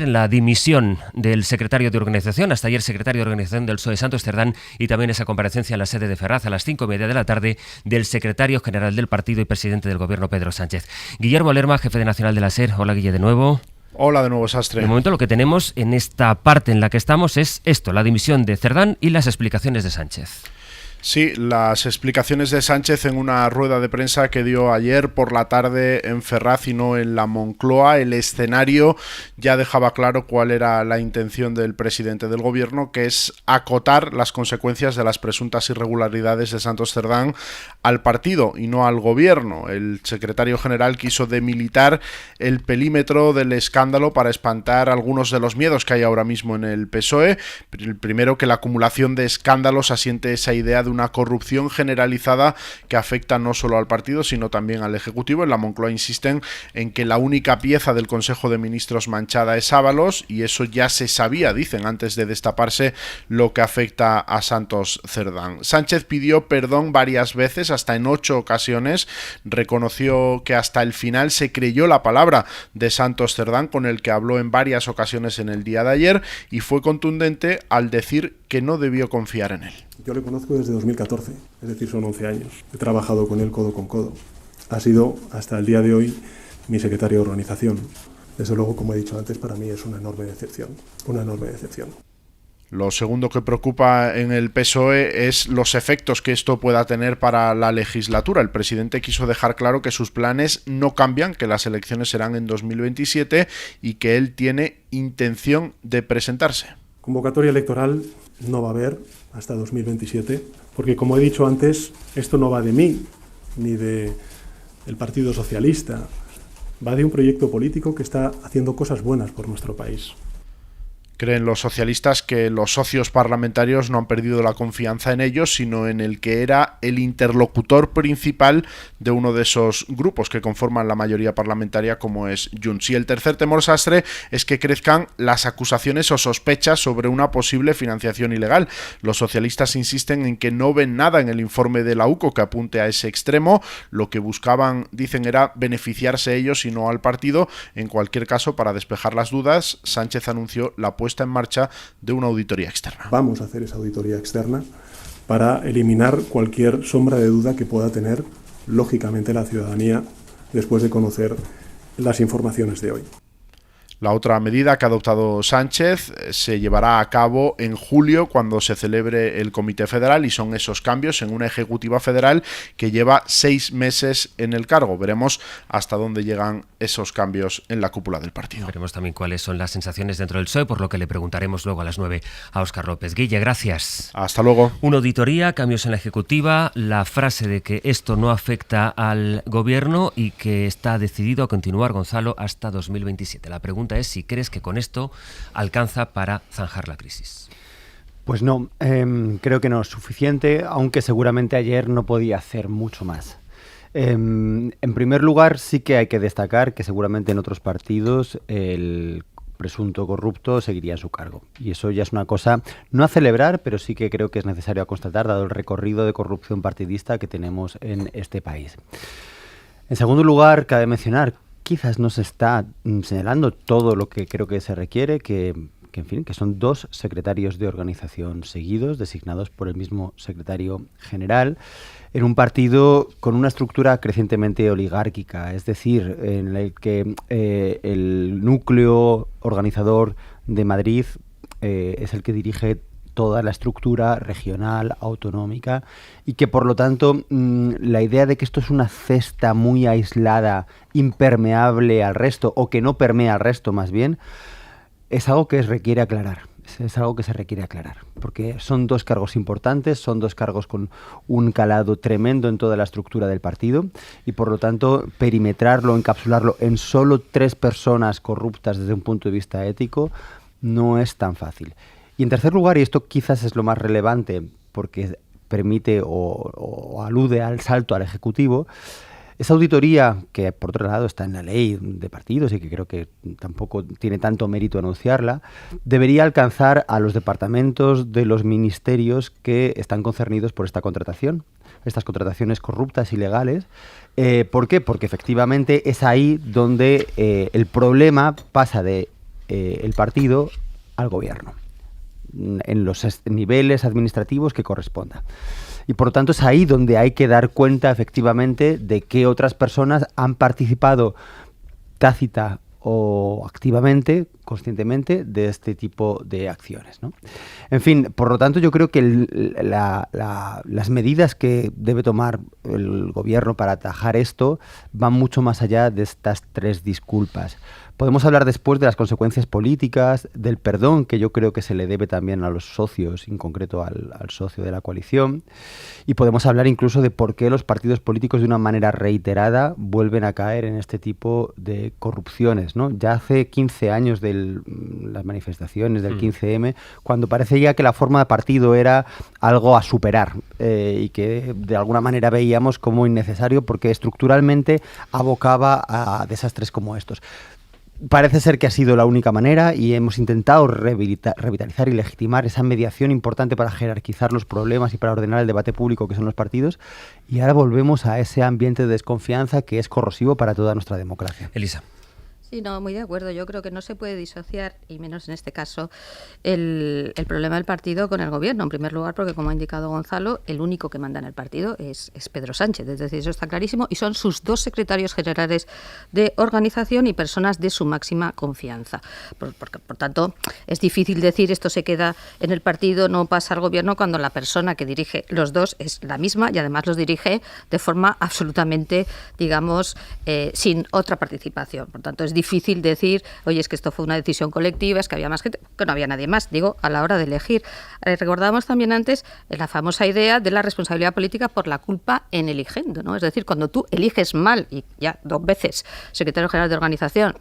La dimisión del secretario de organización, hasta ayer secretario de organización del PSOE, Santos Cerdán, y también esa comparecencia en la sede de Ferraz a las 5:30 de la tarde del secretario general del partido y presidente del gobierno, Pedro Sánchez. Guillermo Lerma, jefe de Nacional de la SER. Hola, Guille, de nuevo. Hola de nuevo, Sastre. De momento lo que tenemos en esta parte en la que estamos es esto, la dimisión de Cerdán y las explicaciones de Sánchez. Sí, las explicaciones de Sánchez en una rueda de prensa que dio ayer por la tarde en Ferraz y no en la Moncloa. El escenario ya dejaba claro cuál era la intención del presidente del gobierno, que es acotar las consecuencias de las presuntas irregularidades de Santos Cerdán al partido y no al gobierno. El secretario general quiso demilitar el perímetro del escándalo para espantar algunos de los miedos que hay ahora mismo en el PSOE. El primero, que la acumulación de escándalos asiente esa idea de una corrupción generalizada que afecta no solo al partido sino también al Ejecutivo. En la Moncloa insisten en que la única pieza del Consejo de Ministros manchada es Ábalos, y eso ya se sabía, dicen, antes de destaparse lo que afecta a Santos Cerdán. Sánchez pidió perdón varias veces, hasta en 8 ocasiones. Reconoció que hasta el final se creyó la palabra de Santos Cerdán, con el que habló en varias ocasiones en el día de ayer, y fue contundente al decir que no debió confiar en él. Yo le conozco desde 2014, es decir, son 11 años. He trabajado con él codo con codo. Ha sido, hasta el día de hoy, mi secretario de organización. Desde luego, como he dicho antes, para mí es una enorme decepción. Una enorme decepción. Lo segundo que preocupa en el PSOE es los efectos que esto pueda tener para la legislatura. El presidente quiso dejar claro que sus planes no cambian, que las elecciones serán en 2027 y que él tiene intención de presentarse. Convocatoria electoral no va a haber hasta 2027, porque, como he dicho antes, esto no va de mí ni del Partido Socialista, va de un proyecto político que está haciendo cosas buenas por nuestro país. Creen los socialistas que los socios parlamentarios no han perdido la confianza en ellos, sino en el que era el interlocutor principal de uno de esos grupos que conforman la mayoría parlamentaria, como es Junts. Y el tercer temor, Sastre, es que crezcan las acusaciones o sospechas sobre una posible financiación ilegal. Los socialistas insisten en que no ven nada en el informe de la UCO que apunte a ese extremo. Lo que buscaban, dicen, era beneficiarse ellos y no al partido. En cualquier caso, para despejar las dudas, Sánchez anunció la puesta en marcha de una auditoría externa. Vamos a hacer esa auditoría externa para eliminar cualquier sombra de duda que pueda tener, lógicamente, la ciudadanía después de conocer las informaciones de hoy. La otra medida que ha adoptado Sánchez se llevará a cabo en julio, cuando se celebre el Comité Federal, y son esos cambios en una ejecutiva federal que lleva 6 meses en el cargo. Veremos hasta dónde llegan esos cambios en la cúpula del partido. Veremos también cuáles son las sensaciones dentro del PSOE, por lo que le preguntaremos luego a las 9 a Óscar López. Guille, gracias. Hasta luego. Una auditoría, cambios en la ejecutiva, la frase de que esto no afecta al gobierno y que está decidido a continuar, Gonzalo, hasta 2027. La pregunta es si crees que con esto alcanza para zanjar la crisis. Pues no, creo que no es suficiente, aunque seguramente ayer no podía hacer mucho más. En primer lugar, sí que hay que destacar que seguramente en otros partidos el presunto corrupto seguiría en su cargo. Y eso ya es una cosa no a celebrar, pero sí que creo que es necesario constatar, dado el recorrido de corrupción partidista que tenemos en este país. En segundo lugar, cabe mencionar, quizás no se está señalando todo lo que creo que se requiere, que son 2 secretarios de organización seguidos, designados por el mismo secretario general, en un partido con una estructura crecientemente oligárquica, es decir, en el que el núcleo organizador de Madrid es el que dirige toda la estructura regional, autonómica, y que por lo tanto la idea de que esto es una cesta muy aislada, impermeable al resto, o que no permea al resto más bien, es algo que requiere aclarar. Es algo que se requiere aclarar, porque son 2 cargos importantes, son 2 cargos con un calado tremendo en toda la estructura del partido, y por lo tanto perimetrarlo, encapsularlo en solo 3 personas corruptas desde un punto de vista ético no es tan fácil. Y en tercer lugar, y esto quizás es lo más relevante porque permite o alude al salto al Ejecutivo, esa auditoría, que por otro lado está en la ley de partidos y que creo que tampoco tiene tanto mérito anunciarla, debería alcanzar a los departamentos de los ministerios que están concernidos por esta contratación, estas contrataciones corruptas, ilegales. ¿Por qué? Porque efectivamente es ahí donde el problema pasa de el partido al gobierno, en los niveles administrativos que corresponda. Y por lo tanto es ahí donde hay que dar cuenta efectivamente de que otras personas han participado tácita o activamente, conscientemente, de este tipo de acciones, ¿no? En fin, por lo tanto, yo creo que las medidas que debe tomar el gobierno para atajar esto van mucho más allá de estas 3 disculpas. Podemos hablar después de las consecuencias políticas, del perdón que yo creo que se le debe también a los socios, en concreto al socio de la coalición, y podemos hablar incluso de por qué los partidos políticos de una manera reiterada vuelven a caer en este tipo de corrupciones, ¿no? Ya hace 15 años de las manifestaciones del 15M, cuando parecía que la forma de partido era algo a superar y que de alguna manera veíamos como innecesario porque estructuralmente abocaba a desastres como estos. Parece ser que ha sido la única manera y hemos intentado revitalizar y legitimar esa mediación importante para jerarquizar los problemas y para ordenar el debate público que son los partidos, y ahora volvemos a ese ambiente de desconfianza que es corrosivo para toda nuestra democracia. Elisa. Sí, no, muy de acuerdo. Yo creo que no se puede disociar, y menos en este caso, el problema del partido con el gobierno. En primer lugar, porque como ha indicado Gonzalo, el único que manda en el partido es Pedro Sánchez. Es decir, eso está clarísimo. Y son sus 2 secretarios generales de organización y personas de su máxima confianza. Por tanto, es difícil decir esto se queda en el partido, no pasa al gobierno, cuando la persona que dirige los 2 es la misma y además los dirige de forma absolutamente, digamos, sin otra participación. Por tanto, es difícil decir, oye, es que esto fue una decisión colectiva, es que había más gente, que no había nadie más, digo, a la hora de elegir. Recordábamos también antes la famosa idea de la responsabilidad política por la culpa en eligiendo, ¿no? Es decir, cuando tú eliges mal, y ya 2 veces secretario general de organización,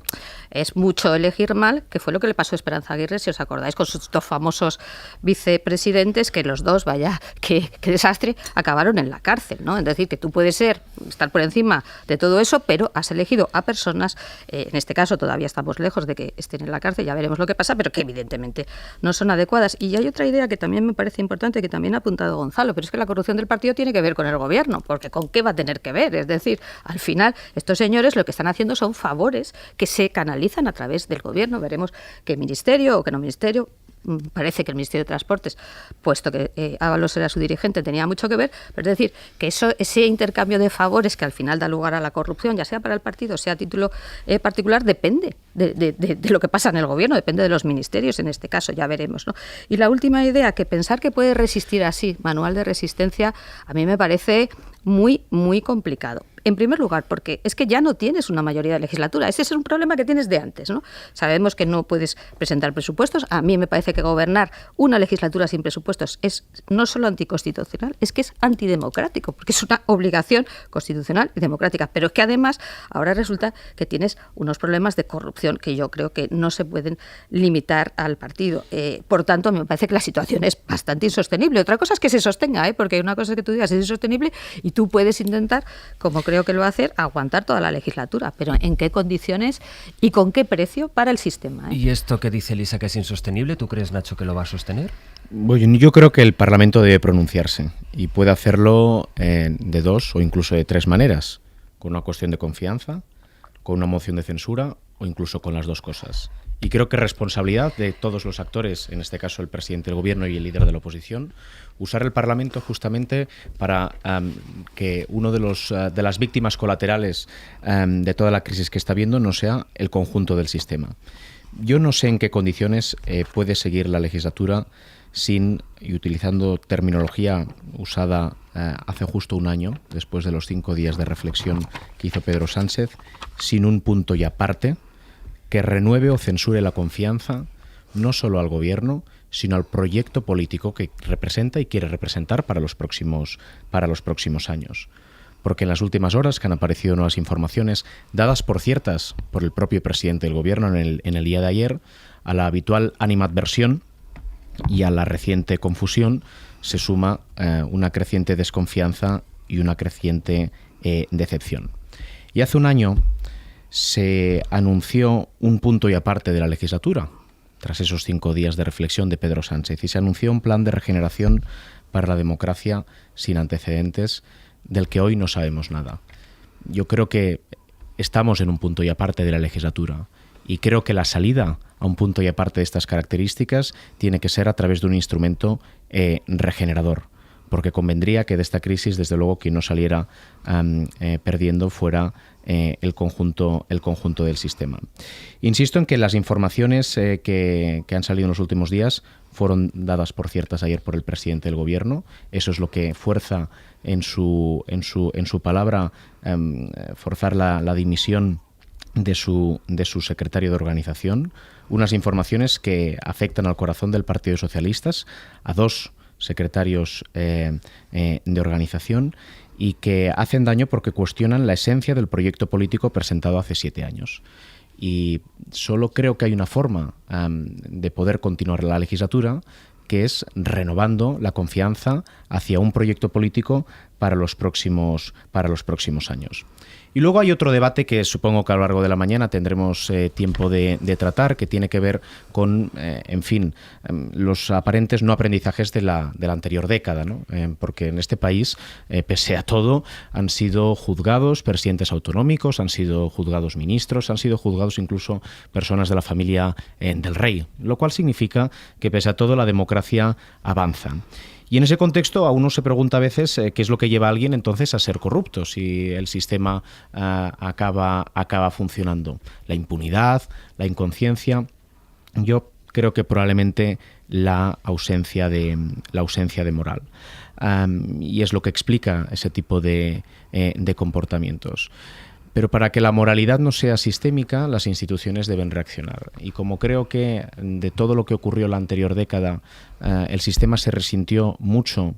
es mucho elegir mal, que fue lo que le pasó a Esperanza Aguirre, si os acordáis, con sus 2 famosos vicepresidentes, que los 2, vaya, qué desastre, acabaron en la cárcel, ¿no? Es decir, que tú puedes estar por encima de todo eso, pero has elegido a personas, en este caso todavía estamos lejos de que estén en la cárcel, ya veremos lo que pasa, pero que evidentemente no son adecuadas. Y hay otra idea que también me parece importante, que también ha apuntado Gonzalo, pero es que la corrupción del partido tiene que ver con el gobierno, porque ¿con qué va a tener que ver? Es decir, al final, estos señores lo que están haciendo son favores que se canalizan a través del gobierno. Veremos qué ministerio o qué no ministerio. Parece que el Ministerio de Transportes, puesto que Ábalos era su dirigente, tenía mucho que ver, pero es decir, que ese intercambio de favores que al final da lugar a la corrupción, ya sea para el partido, sea a título particular, depende de lo que pasa en el gobierno, depende de los ministerios, en este caso, ya veremos, ¿no? Y la última idea, que pensar que puede resistir así, manual de resistencia, a mí me parece muy, muy complicado. En primer lugar, porque es que ya no tienes una mayoría de legislatura. Ese es un problema que tienes de antes, ¿no? Sabemos que no puedes presentar presupuestos. A mí me parece que gobernar una legislatura sin presupuestos es no solo anticonstitucional, es que es antidemocrático, porque es una obligación constitucional y democrática. Pero es que además ahora resulta que tienes unos problemas de corrupción que yo creo que no se pueden limitar al partido. Por tanto, me parece que la situación es bastante insostenible. Otra cosa es que se sostenga, porque una cosa es que tú digas es insostenible y tú puedes intentar, como creo que lo va a hacer, aguantar toda la legislatura, pero ¿en qué condiciones y con qué precio para el sistema? ¿Y esto que dice Elisa, que es insostenible, tú crees, Nacho, que lo va a sostener? Bueno, yo creo que el Parlamento debe pronunciarse y puede hacerlo de 2 o incluso de 3 maneras, con una cuestión de confianza, con una moción de censura o incluso con las 2 cosas. Y creo que es responsabilidad de todos los actores, en este caso el presidente del gobierno y el líder de la oposición, usar el Parlamento justamente para que uno de las víctimas colaterales de toda la crisis que está habiendo no sea el conjunto del sistema. Yo no sé en qué condiciones puede seguir la legislatura sin, y utilizando terminología usada hace justo un año, después de los 5 días de reflexión que hizo Pedro Sánchez, sin un punto y aparte que renueve o censure la confianza no solo al gobierno, sino al proyecto político que representa y quiere representar para los próximos años. Porque en las últimas horas que han aparecido nuevas informaciones, dadas por ciertas por el propio presidente del gobierno en el día de ayer, a la habitual animadversión y a la reciente confusión se suma una creciente desconfianza y una creciente decepción. Y hace un año se anunció un punto y aparte de la legislatura, tras esos 5 días de reflexión de Pedro Sánchez, y se anunció un plan de regeneración para la democracia sin antecedentes, del que hoy no sabemos nada. Yo creo que estamos en un punto y aparte de la legislatura, y creo que la salida a un punto y aparte de estas características, tiene que ser a través de un instrumento regenerador, porque convendría que de esta crisis, desde luego, quien no saliera perdiendo fuera el conjunto del sistema. Insisto en que las informaciones que han salido en los últimos días fueron dadas por ciertas ayer por el presidente del Gobierno. Eso es lo que fuerza en su palabra forzar la dimisión de su secretario de organización. Unas informaciones que afectan al corazón del Partido de Socialistas, a 2 secretarios de organización, y que hacen daño porque cuestionan la esencia del proyecto político presentado hace 7 años. Y solo creo que hay una forma de poder continuar la legislatura, que es renovando la confianza hacia un proyecto político para los próximos años. Y luego hay otro debate que supongo que a lo largo de la mañana tendremos tiempo de tratar, que tiene que ver con, los aparentes no aprendizajes de la anterior década, ¿no? Porque en este país, pese a todo, han sido juzgados presidentes autonómicos, han sido juzgados ministros, han sido juzgados incluso personas de la familia del rey, lo cual significa que pese a todo la democracia avanza. Y en ese contexto a uno se pregunta a veces qué es lo que lleva a alguien entonces a ser corrupto si el sistema acaba funcionando. La impunidad, la inconsciencia. Yo creo que probablemente la ausencia de moral. Y es lo que explica ese tipo de comportamientos. Pero para que la moralidad no sea sistémica, las instituciones deben reaccionar. Y como creo que de todo lo que ocurrió en la anterior década, el sistema se resintió mucho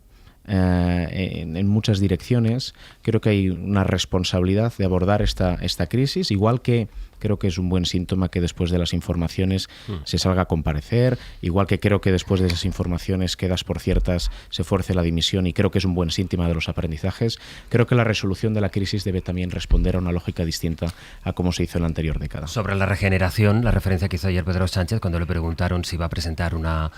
en muchas direcciones, creo que hay una responsabilidad de abordar esta crisis, igual que creo que es un buen síntoma que después de las informaciones se salga a comparecer, igual que creo que después de esas informaciones quedas por ciertas se fuerce la dimisión, y creo que es un buen síntoma de los aprendizajes. Creo que la resolución de la crisis debe también responder a una lógica distinta a cómo se hizo en la anterior década. Sobre la regeneración, la referencia que hizo ayer Pedro Sánchez cuando le preguntaron si iba a presentar una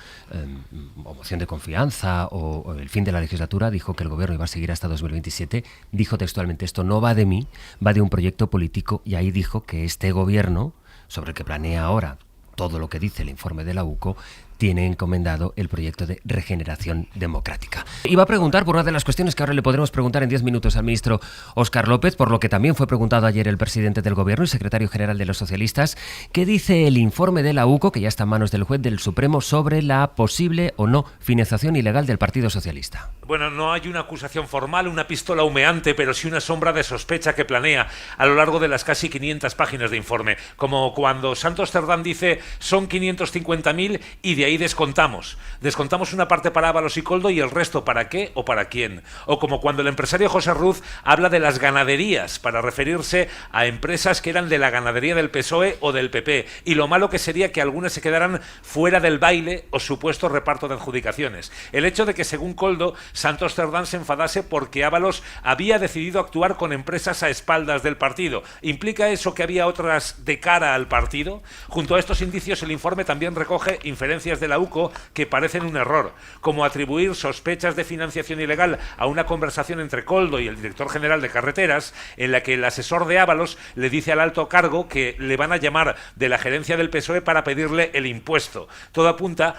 moción de confianza o el fin de la legislatura, dijo que el gobierno iba a seguir hasta 2027, dijo textualmente: esto no va de mí, va de un proyecto político, y ahí dijo que este gobierno, sobre el que planea ahora todo lo que dice el informe de la UCO, tiene encomendado el proyecto de regeneración democrática. Iba a preguntar por una de las cuestiones que ahora le podremos preguntar en 10 minutos al ministro Óscar López, por lo que también fue preguntado ayer el presidente del Gobierno y secretario general de los socialistas, ¿qué dice el informe de la UCO, que ya está en manos del juez del Supremo, sobre la posible o no financiación ilegal del Partido Socialista? Bueno, no hay una acusación formal, una pistola humeante, pero sí una sombra de sospecha que planea a lo largo de las casi 500 páginas de informe. Como cuando Santos Cerdán dice son 550.000 y de ahí descontamos una parte para Ábalos y Koldo y el resto para qué o para quién. O como cuando el empresario José Ruz habla de las ganaderías para referirse a empresas que eran de la ganadería del PSOE o del PP, y lo malo que sería que algunas se quedaran fuera del baile o supuesto reparto de adjudicaciones. El hecho de que, según Koldo, Santos Cerdán se enfadase porque Ábalos había decidido actuar con empresas a espaldas del partido. ¿Implica eso que había otras de cara al partido? Junto a estos indicios, el informe también recoge inferencias de la UCO que parecen un error, como atribuir sospechas de financiación ilegal a una conversación entre Koldo y el director general de Carreteras, en la que el asesor de Ábalos le dice al alto cargo que le van a llamar de la gerencia del PSOE para pedirle el impuesto. Todo apunta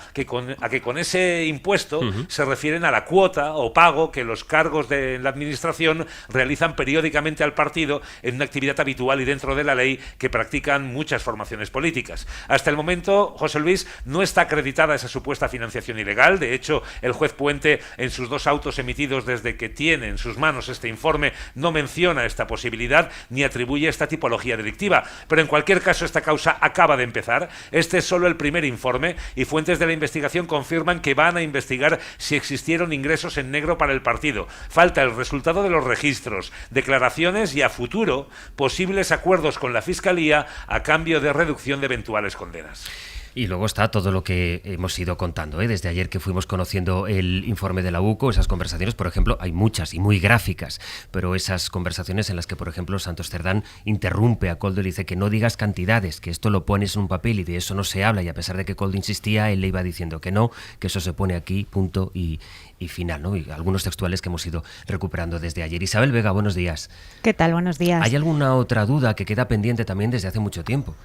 a que con ese impuesto se refieren a la cuota o pago que los cargos de la administración realizan periódicamente al partido en una actividad habitual y dentro de la ley que practican muchas formaciones políticas. Hasta el momento, José Luis, no está acreditada esa supuesta financiación ilegal. De hecho, el juez Puente, en sus 2 autos emitidos desde que tiene en sus manos este informe, no menciona esta posibilidad ni atribuye esta tipología delictiva. Pero en cualquier caso, esta causa acaba de empezar. Este es solo el primer informe y fuentes de la investigación confirman que van a investigar si existieron ingresos en negro para el partido. Falta el resultado de los registros, declaraciones y, a futuro, posibles acuerdos con la Fiscalía a cambio de reducción de eventuales condenas. Y luego está todo lo que hemos ido contando, desde ayer que fuimos conociendo el informe de la UCO, esas conversaciones, por ejemplo, hay muchas y muy gráficas, pero esas conversaciones en las que, por ejemplo, Santos Cerdán interrumpe a Koldo y dice que no digas cantidades, que esto lo pones en un papel y de eso no se habla, y a pesar de que Koldo insistía, él le iba diciendo que no, que eso se pone aquí, punto y final, ¿no? Y algunos textuales que hemos ido recuperando desde ayer. Isabel Vega, buenos días. ¿Qué tal? Buenos días. ¿Hay alguna otra duda que queda pendiente también desde hace mucho tiempo?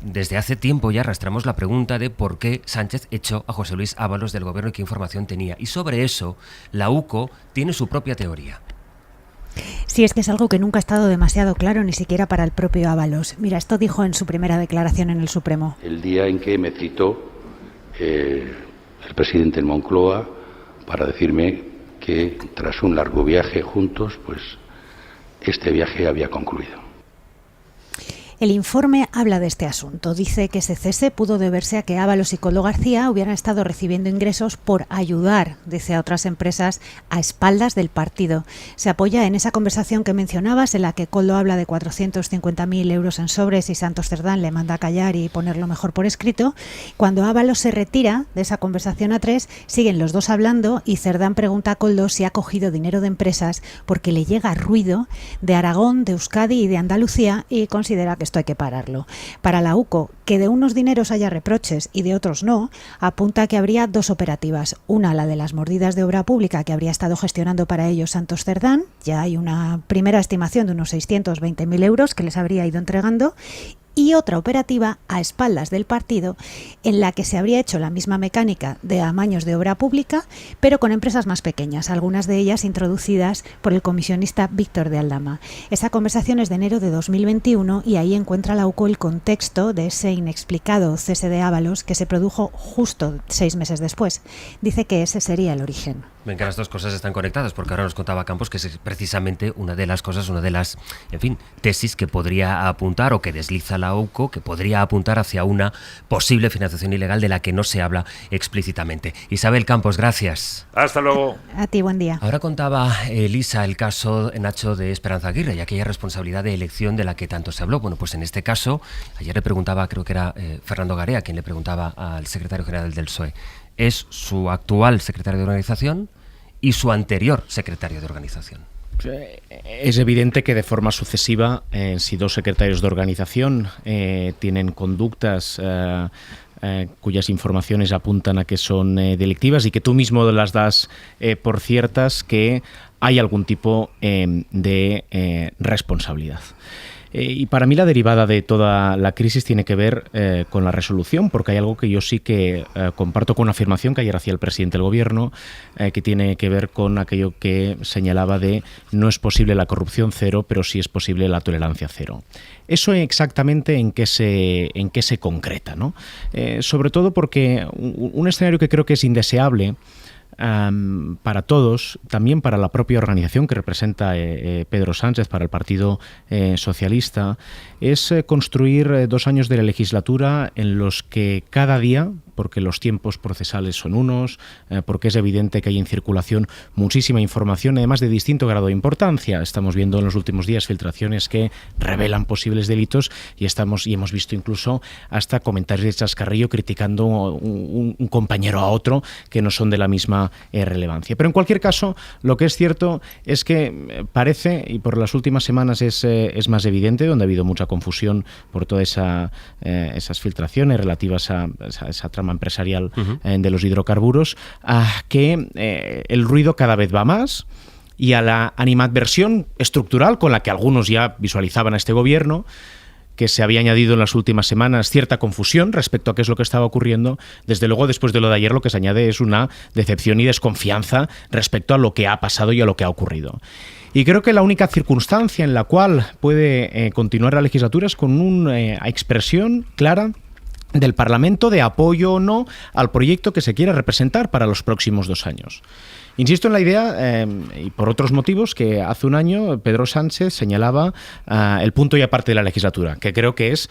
Desde hace tiempo ya arrastramos la pregunta de por qué Sánchez echó a José Luis Ábalos del gobierno y qué información tenía. Y sobre eso, la UCO tiene su propia teoría. Sí, es que es algo que nunca ha estado demasiado claro, ni siquiera para el propio Ábalos. Mira, esto dijo en su primera declaración en el Supremo. El día en que me citó el presidente en Moncloa para decirme que tras un largo viaje juntos, pues este viaje había concluido. El informe habla de este asunto. Dice que ese cese pudo deberse a que Ábalos y Koldo García hubieran estado recibiendo ingresos por ayudar, dice, a otras empresas a espaldas del partido. Se apoya en esa conversación que mencionabas, en la que Koldo habla de 450.000 euros en sobres y Santos Cerdán le manda a callar y ponerlo mejor por escrito. Cuando Ábalos se retira de esa conversación a tres, siguen los dos hablando y Cerdán pregunta a Koldo si ha cogido dinero de empresas porque le llega ruido de Aragón, de Euskadi y de Andalucía y considera que esto hay que pararlo. Para la UCO, que de unos dineros haya reproches y de otros no, apunta que habría dos operativas. Una, la de las mordidas de obra pública que habría estado gestionando para ellos Santos Cerdán. Ya hay una primera estimación de unos 620.000 euros que les habría ido entregando. Y otra operativa a espaldas del partido en la que se habría hecho la misma mecánica de amaños de obra pública, pero con empresas más pequeñas, algunas de ellas introducidas por el comisionista Víctor de Aldama. Esa conversación es de enero de 2021 y ahí encuentra la UCO el contexto de ese inexplicado cese de Ábalos que se produjo justo 6 meses después. Dice que ese sería el origen. Ven que las dos cosas están conectadas, porque ahora nos contaba Campos que es precisamente una de las cosas, una de las, en fin, tesis que podría apuntar o que desliza la UCO, que podría apuntar hacia una posible financiación ilegal de la que no se habla explícitamente. Isabel Campos, gracias. Hasta luego. A ti, buen día. Ahora contaba Elisa el caso, Nacho, de Esperanza Aguirre y aquella responsabilidad de elección de la que tanto se habló. Bueno, pues en este caso, ayer le preguntaba, creo que era Fernando Garea quien le preguntaba al secretario general del PSOE, ¿es su actual secretario de organización y su anterior secretario de organización? Es evidente que de forma sucesiva, si dos secretarios de organización tienen conductas cuyas informaciones apuntan a que son delictivas y que tú mismo las das por ciertas, que hay algún tipo de responsabilidad. Y para mí la derivada de toda la crisis tiene que ver con la resolución, porque hay algo que yo sí que comparto con una afirmación que ayer hacía el presidente del Gobierno, que tiene que ver con aquello que señalaba de no es posible la corrupción cero, pero sí es posible la tolerancia cero. Eso exactamente en qué se concreta, ¿no? Sobre todo porque un escenario que creo que es indeseable para todos, también para la propia organización que representa Pedro Sánchez, para el Partido Socialista, es construir 2 años de la legislatura en los que cada día, porque los tiempos procesales son unos, porque es evidente que hay en circulación muchísima información, además de distinto grado de importancia. Estamos viendo en los últimos días filtraciones que revelan posibles delitos y hemos visto incluso hasta comentarios de chascarrillo criticando un compañero a otro que no son de la misma relevancia. Pero en cualquier caso, lo que es cierto es que parece, y por las últimas semanas es más evidente, donde ha habido mucha confusión por todas esas filtraciones relativas a esa trama empresarial de los hidrocarburos, que el ruido cada vez va más y a la animadversión estructural con la que algunos ya visualizaban a este gobierno, que se había añadido en las últimas semanas cierta confusión respecto a qué es lo que estaba ocurriendo. Desde luego, después de lo de ayer, lo que se añade es una decepción y desconfianza respecto a lo que ha pasado y a lo que ha ocurrido. Y creo que la única circunstancia en la cual puede continuar la legislatura es con una expresión clara del Parlamento de apoyo o no al proyecto que se quiera representar para los próximos 2 años. Insisto en la idea, y por otros motivos, que hace un año Pedro Sánchez señalaba el punto y aparte de la legislatura, que creo que es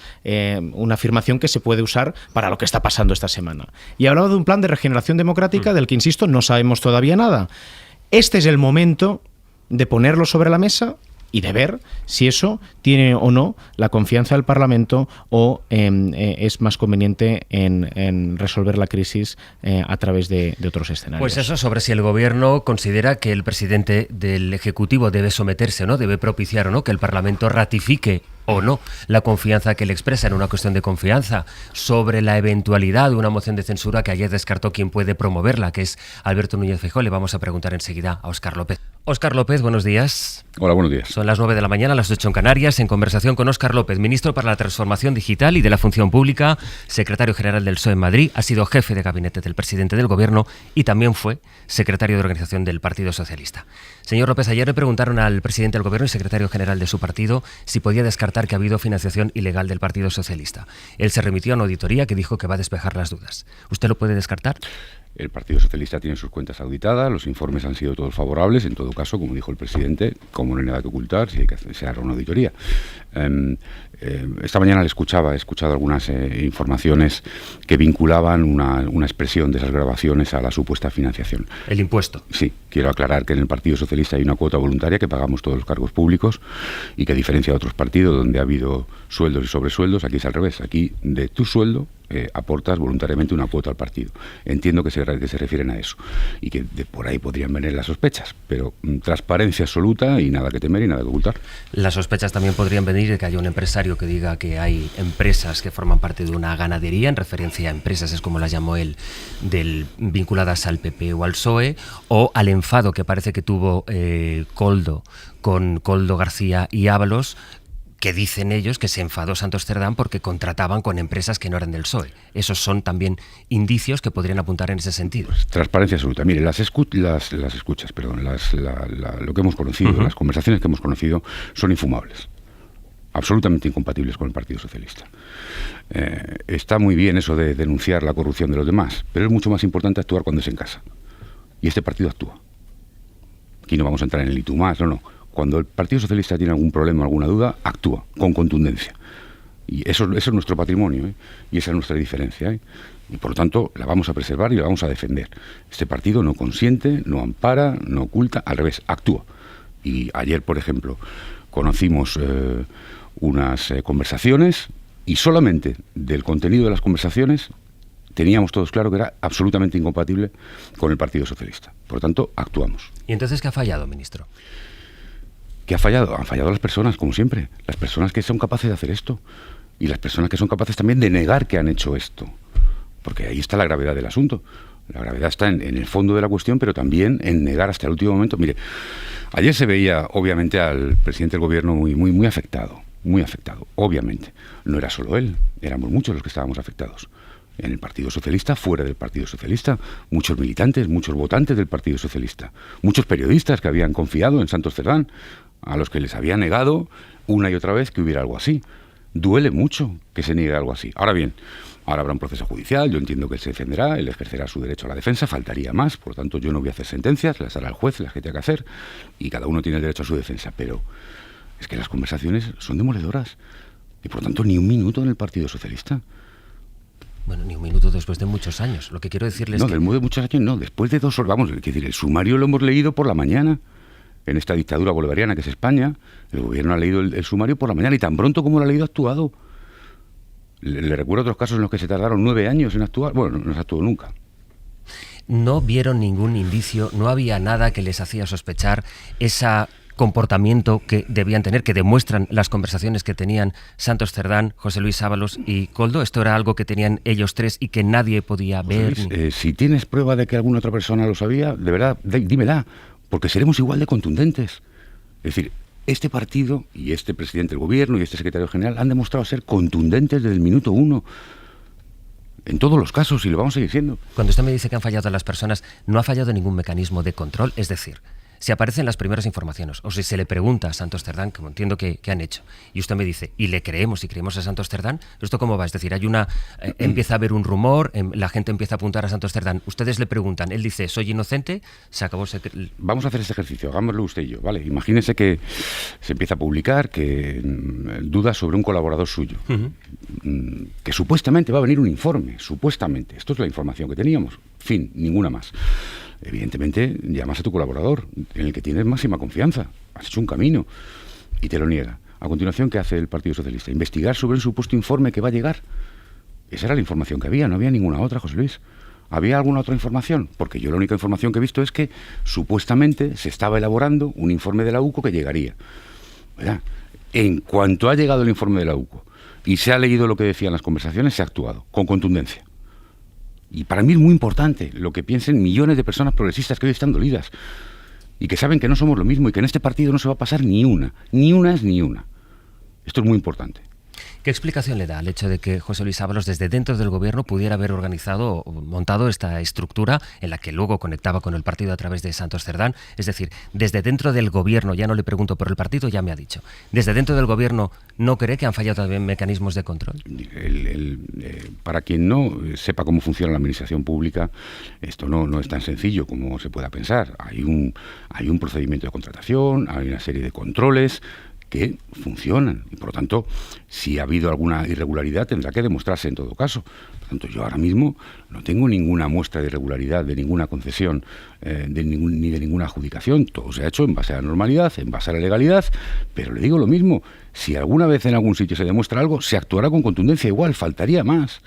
una afirmación que se puede usar para lo que está pasando esta semana. Y hablaba de un plan de regeneración democrática del que, insisto, no sabemos todavía nada. Este es el momento de ponerlo sobre la mesa y de ver si eso tiene o no la confianza del Parlamento o es más conveniente en resolver la crisis a través de otros escenarios. Pues eso sobre si el Gobierno considera que el presidente del Ejecutivo debe someterse o no, debe propiciar o no que el Parlamento ratifique o no la confianza que le expresa en una cuestión de confianza, sobre la eventualidad de una moción de censura que ayer descartó quien puede promoverla, que es Alberto Núñez Feijóo. Le vamos a preguntar enseguida a Óscar López. Óscar López, buenos días. Hola, buenos días. Son las 9 de la mañana, las 8 en Canarias, en conversación con Óscar López, ministro para la Transformación Digital y de la Función Pública, secretario general del PSOE en Madrid, ha sido jefe de gabinete del presidente del Gobierno y también fue secretario de organización del Partido Socialista. Señor López, ayer le preguntaron al presidente del Gobierno y secretario general de su partido si podía descartar que ha habido financiación ilegal del Partido Socialista. Él se remitió a una auditoría que dijo que va a despejar las dudas. ¿Usted lo puede descartar? El Partido Socialista tiene sus cuentas auditadas, los informes han sido todos favorables, en todo caso, como dijo el presidente, como no hay nada que ocultar, si hay que hacer, se hará una auditoría. Esta mañana he escuchado algunas informaciones que vinculaban una expresión de esas grabaciones a la supuesta financiación. ¿El impuesto? Sí, quiero aclarar que en el Partido Socialista hay una cuota voluntaria que pagamos todos los cargos públicos y que a diferencia de otros partidos donde ha habido sueldos y sobresueldos, aquí es al revés, aquí de tu sueldo aportas voluntariamente una cuota al partido. Entiendo que se refieren a eso y que de por ahí podrían venir las sospechas, pero transparencia absoluta y nada que temer y nada que ocultar. Las sospechas también podrían venir de que haya un empresario que diga que hay empresas que forman parte de una ganadería, en referencia a empresas, es como las llamó él, vinculadas al PP o al PSOE, o al enfado que parece que tuvo Koldo con Koldo García y Ábalos, que dicen ellos que se enfadó Santos Cerdán porque contrataban con empresas que no eran del PSOE. Esos son también indicios que podrían apuntar en ese sentido. Pues, transparencia absoluta. Mire, lo que hemos conocido, las conversaciones que hemos conocido son infumables. Absolutamente incompatibles con el Partido Socialista. Está muy bien eso de denunciar la corrupción de los demás, pero es mucho más importante actuar cuando es en casa. Y este partido actúa. Aquí no vamos a entrar en el y tú más, no. Cuando el Partido Socialista tiene algún problema, alguna duda, actúa con contundencia. Y eso es nuestro patrimonio, y esa es nuestra diferencia. Y por lo tanto la vamos a preservar y la vamos a defender. Este partido no consiente, no ampara, no oculta, al revés, actúa. Y ayer, por ejemplo, conocimos unas conversaciones y solamente del contenido de las conversaciones teníamos todos claro que era absolutamente incompatible con el Partido Socialista. Por lo tanto, actuamos. ¿Y entonces qué ha fallado, ministro? ¿Qué ha fallado? Han fallado las personas, como siempre. Las personas que son capaces de hacer esto. Y las personas que son capaces también de negar que han hecho esto. Porque ahí está la gravedad del asunto. La gravedad está en el fondo de la cuestión, pero también en negar hasta el último momento. Mire, ayer se veía, obviamente, al presidente del Gobierno muy afectado. Muy afectado, obviamente. No era solo él, éramos muchos los que estábamos afectados. En el Partido Socialista, fuera del Partido Socialista, muchos militantes, muchos votantes del Partido Socialista, muchos periodistas que habían confiado en Santos Cerdán, a los que les había negado una y otra vez que hubiera algo así. Duele mucho que se niegue algo así. Ahora bien, ahora habrá un proceso judicial, yo entiendo que él se defenderá, él ejercerá su derecho a la defensa, faltaría más, por lo tanto yo no voy a hacer sentencias, las hará el juez, las que tenga que hacer, y cada uno tiene el derecho a su defensa, pero es que las conversaciones son demoledoras, y por lo tanto ni un minuto en el Partido Socialista. Bueno, ni un minuto después de muchos años. Lo que quiero decirles es que... No, de muchos años no, después de 2 horas, vamos, es decir, el sumario lo hemos leído por la mañana. En esta dictadura bolivariana que es España, el gobierno ha leído el sumario por la mañana y tan pronto como lo ha leído ha actuado. Le recuerdo otros casos en los que se tardaron 9 años en actuar. Bueno, no se actuó nunca. No vieron ningún indicio, no había nada que les hacía sospechar ese comportamiento que debían tener, que demuestran las conversaciones que tenían Santos Cerdán, José Luis Ábalos y Koldo. Esto era algo que tenían ellos tres y que nadie podía ver. Luis, si tienes prueba de que alguna otra persona lo sabía, de verdad, dímela. Porque seremos igual de contundentes. Es decir, este partido y este presidente del gobierno y este secretario general han demostrado ser contundentes desde el minuto 1. En todos los casos, y lo vamos a seguir siendo. Cuando usted me dice que han fallado las personas, ¿no ha fallado ningún mecanismo de control? Es decir, si aparecen las primeras informaciones, o si se le pregunta a Santos Cerdán, como entiendo que han hecho, y usted me dice, y le creemos y creemos a Santos Cerdán, ¿esto cómo va? Es decir, empieza a haber un rumor, la gente empieza a apuntar a Santos Cerdán, ustedes le preguntan, él dice, soy inocente, se acabó... Vamos a hacer este ejercicio, hagámoslo usted y yo, ¿vale? Imagínese que se empieza a publicar que dudas sobre un colaborador suyo, que supuestamente va a venir un informe, supuestamente, esto es la información que teníamos, fin, ninguna más. Evidentemente llamas a tu colaborador, en el que tienes máxima confianza, has hecho un camino. y te lo niega. A continuación, ¿qué hace el Partido Socialista? Investigar sobre un supuesto informe que va a llegar. Esa era la información que había, no había ninguna otra, José Luis. ¿Había alguna otra información? Porque yo la única información que he visto es que supuestamente se estaba elaborando un informe de la UCO que llegaría. ¿Verdad? En cuanto ha llegado el informe de la UCO y se ha leído lo que decían las conversaciones, se ha actuado con contundencia. Y para mí es muy importante lo que piensen millones de personas progresistas que hoy están dolidas y que saben que no somos lo mismo y que en este partido no se va a pasar ni una es ni una. Esto es muy importante. ¿Qué explicación le da al hecho de que José Luis Ábalos desde dentro del gobierno pudiera haber organizado o montado esta estructura en la que luego conectaba con el partido a través de Santos Cerdán? Es decir, desde dentro del gobierno, ya no le pregunto por el partido, ya me ha dicho, desde dentro del gobierno, ¿no cree que han fallado también mecanismos de control? Para quien no sepa cómo funciona la administración pública, esto no es tan sencillo como se pueda pensar. Hay un procedimiento de contratación, hay una serie de controles que funcionan y por lo tanto si ha habido alguna irregularidad tendrá que demostrarse en todo caso. Por lo tanto, yo ahora mismo no tengo ninguna muestra de irregularidad, de ninguna concesión, ni de ninguna adjudicación. Todo se ha hecho en base a la normalidad, en base a la legalidad, pero le digo lo mismo, si alguna vez en algún sitio se demuestra algo, se actuará con contundencia igual, faltaría más.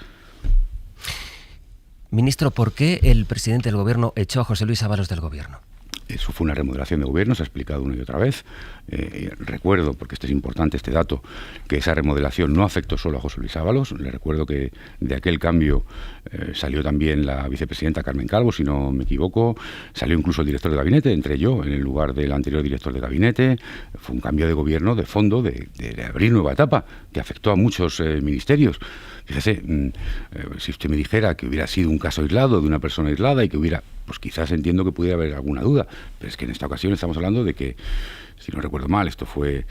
Ministro, ¿por qué el presidente del gobierno echó a José Luis Ábalos del gobierno? Eso fue una remodelación de gobierno, se ha explicado una y otra vez. Recuerdo, porque este es importante este dato, que esa remodelación no afectó solo a José Luis Ábalos. Le recuerdo que de aquel cambio salió también la vicepresidenta Carmen Calvo, si no me equivoco. Salió incluso el director de gabinete, entré yo en el lugar del anterior director de gabinete. Fue un cambio de gobierno de fondo, de abrir nueva etapa, que afectó a muchos ministerios. Fíjese, si usted me dijera que hubiera sido un caso aislado, de una persona aislada y que hubiera, pues quizás entiendo que pudiera haber alguna duda, pero es que en esta ocasión estamos hablando de que, si no recuerdo mal, esto fue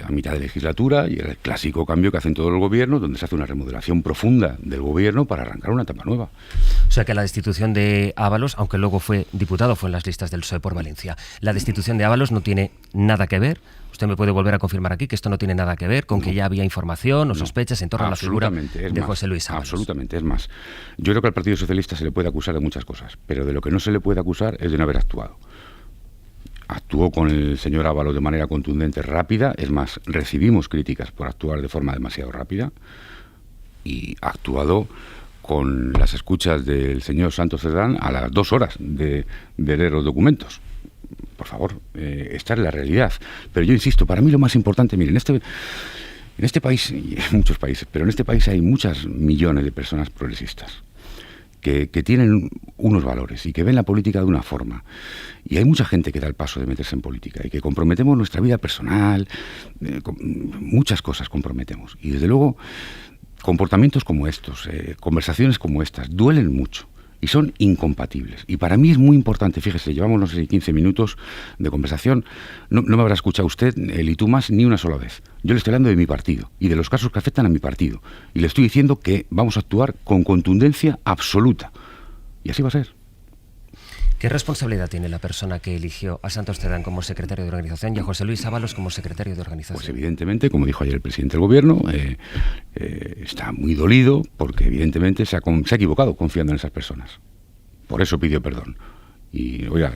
a mitad de legislatura y era el clásico cambio que hacen todos los gobiernos, donde se hace una remodelación profunda del gobierno para arrancar una etapa nueva. O sea que la destitución de Ábalos, aunque luego fue diputado, fue en las listas del PSOE por Valencia, la destitución de Ábalos no tiene nada que ver. Usted me puede volver a confirmar aquí que esto no tiene nada que ver con que ya había información o sospechas en torno a la figura de José Luis Ábalos. Absolutamente, es más. Yo creo que al Partido Socialista se le puede acusar de muchas cosas, pero de lo que no se le puede acusar es de no haber actuado. Actuó con el señor Ábalos de manera contundente, rápida, es más, recibimos críticas por actuar de forma demasiado rápida y ha actuado con las escuchas del señor Santos Cerdán a las 2 horas de leer los documentos. Por favor, esta es la realidad. Pero yo insisto, para mí lo más importante, miren, en este país, y en muchos países, pero en este país hay muchas millones de personas progresistas que tienen unos valores y que ven la política de una forma. Y hay mucha gente que da el paso de meterse en política y que comprometemos nuestra vida personal, muchas cosas comprometemos. Y desde luego, comportamientos como estos, conversaciones como estas, duelen mucho. Y son incompatibles. Y para mí es muy importante, fíjese, llevamos, no sé, 15 minutos de conversación, no me habrá escuchado usted, el y tú más, ni una sola vez. Yo le estoy hablando de mi partido y de los casos que afectan a mi partido. Y le estoy diciendo que vamos a actuar con contundencia absoluta. Y así va a ser. ¿Qué responsabilidad tiene la persona que eligió a Santos Cerdán como secretario de organización y a José Luis Ábalos como secretario de organización? Pues evidentemente, como dijo ayer el presidente del gobierno, está muy dolido porque evidentemente se ha equivocado confiando en esas personas. Por eso pidió perdón. Y, oiga,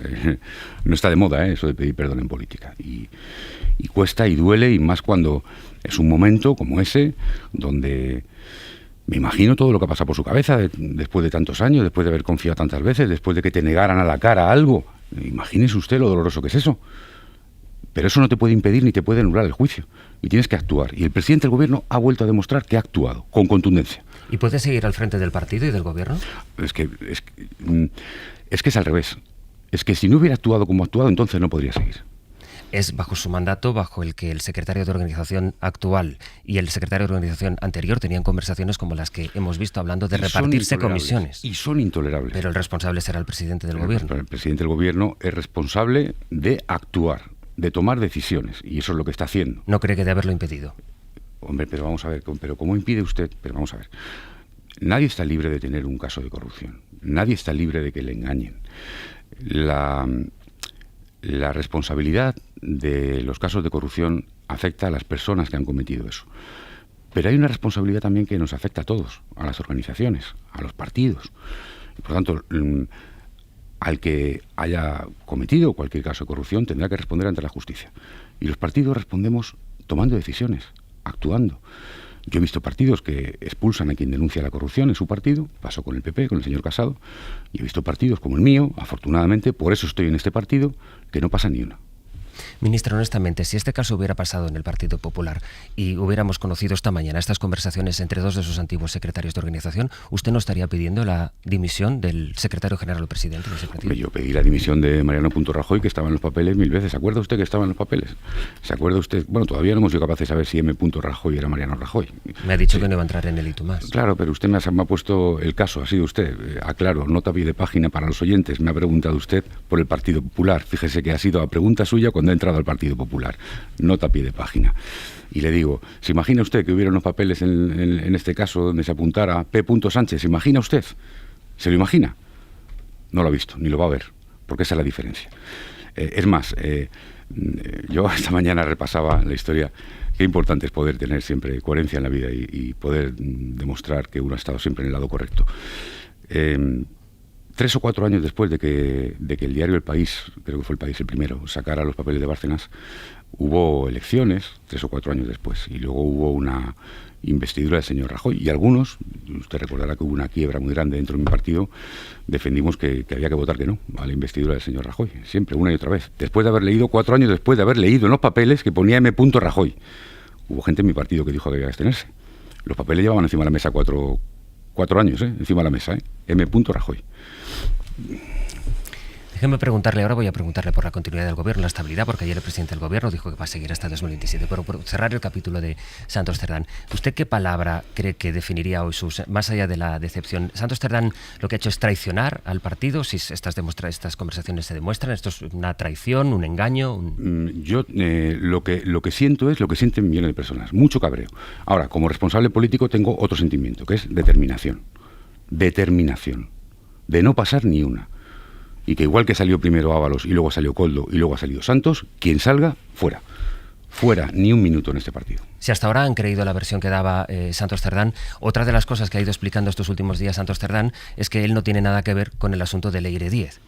no está de moda eso de pedir perdón en política. Y cuesta y duele, y más cuando es un momento como ese, donde me imagino todo lo que ha pasado por su cabeza después de tantos años, después de haber confiado tantas veces, después de que te negaran a la cara algo. Imagínese usted lo doloroso que es eso. Pero eso no te puede impedir ni te puede anular el juicio. Y tienes que actuar. Y el presidente del gobierno ha vuelto a demostrar que ha actuado con contundencia. ¿Y puede seguir al frente del partido y del gobierno? Es que es al revés. Es que si no hubiera actuado como ha actuado, entonces no podría seguir. Es bajo su mandato bajo el que el secretario de organización actual y el secretario de organización anterior tenían conversaciones como las que hemos visto, hablando de repartirse comisiones. Y son intolerables. Pero el responsable será el presidente del gobierno. El presidente del gobierno es responsable de actuar, de tomar decisiones, y eso es lo que está haciendo. ¿No cree que de haberlo impedido? Hombre, pero vamos a ver, pero ¿cómo impide usted? Pero vamos a ver. Nadie está libre de tener un caso de corrupción. Nadie está libre de que le engañen. La responsabilidad de los casos de corrupción afecta a las personas que han cometido eso. Pero hay una responsabilidad también que nos afecta a todos, a las organizaciones, a los partidos. Y por lo tanto, al que haya cometido cualquier caso de corrupción tendrá que responder ante la justicia. Y los partidos respondemos tomando decisiones, actuando. Yo he visto partidos que expulsan a quien denuncia la corrupción en su partido, pasó con el PP, con el señor Casado, y he visto partidos como el mío, afortunadamente, por eso estoy en este partido, que no pasa ni una. Ministro, honestamente, si este caso hubiera pasado en el Partido Popular y hubiéramos conocido esta mañana estas conversaciones entre dos de sus antiguos secretarios de organización, ¿usted no estaría pidiendo la dimisión del secretario general o presidente de ese partido? Yo pedí la dimisión de Mariano Rajoy, que estaba en los papeles 1000 veces. ¿Se acuerda usted que estaba en los papeles? ¿Se acuerda usted? Bueno, todavía no hemos sido capaces de saber si M. Rajoy era Mariano Rajoy. Me ha dicho que no iba a entrar en el y tú más. Claro, pero usted me ha puesto el caso, ha sido usted. Aclaro, nota a pie de página para los oyentes. Me ha preguntado usted por el Partido Popular. Fíjese que ha sido a pregunta suya cuando ha entrado al Partido Popular. Nota a pie de página. Y le digo, ¿se imagina usted que hubiera unos papeles en este caso donde se apuntara P. Sánchez? ¿Se imagina usted? ¿Se lo imagina? No lo ha visto, ni lo va a ver, porque esa es la diferencia. Es más, yo esta mañana repasaba la historia. Qué importante es poder tener siempre coherencia en la vida y poder demostrar que uno ha estado siempre en el lado correcto. 3 o 4 años después de que el diario El País, creo que fue El País el primero, sacara los papeles de Bárcenas, hubo elecciones, 3 o 4 años después, y luego hubo una investidura del señor Rajoy. Y algunos, usted recordará que hubo una quiebra muy grande dentro de mi partido, defendimos que había que votar que no a la investidura del señor Rajoy, siempre, una y otra vez. Después de haber leído, 4 años después de haber leído en los papeles que ponía M. Rajoy. Hubo gente en mi partido que dijo que había que abstenerse. Los papeles llevaban encima de la mesa 4 años, encima de la mesa, M. Rajoy. Déjeme preguntarle, ahora voy a preguntarle por la continuidad del gobierno, la estabilidad, porque ayer el presidente del gobierno dijo que va a seguir hasta 2027, pero por cerrar el capítulo de Santos Cerdán, ¿usted qué palabra cree que definiría hoy más allá de la decepción? ¿Santos Cerdán lo que ha hecho es traicionar al partido? Si estas conversaciones se demuestran, ¿esto es una traición, un engaño? Yo lo que siento es lo que sienten millones de personas, mucho cabreo. Ahora, como responsable político tengo otro sentimiento, que es determinación, de no pasar ni una. Y que igual que salió primero Ábalos y luego salió Koldo y luego ha salido Santos, quien salga, fuera. Fuera, ni un minuto en este partido. Si hasta ahora han creído la versión que daba Santos Cerdán, otra de las cosas que ha ido explicando estos últimos días Santos Cerdán es que él no tiene nada que ver con el asunto de Leire Díez.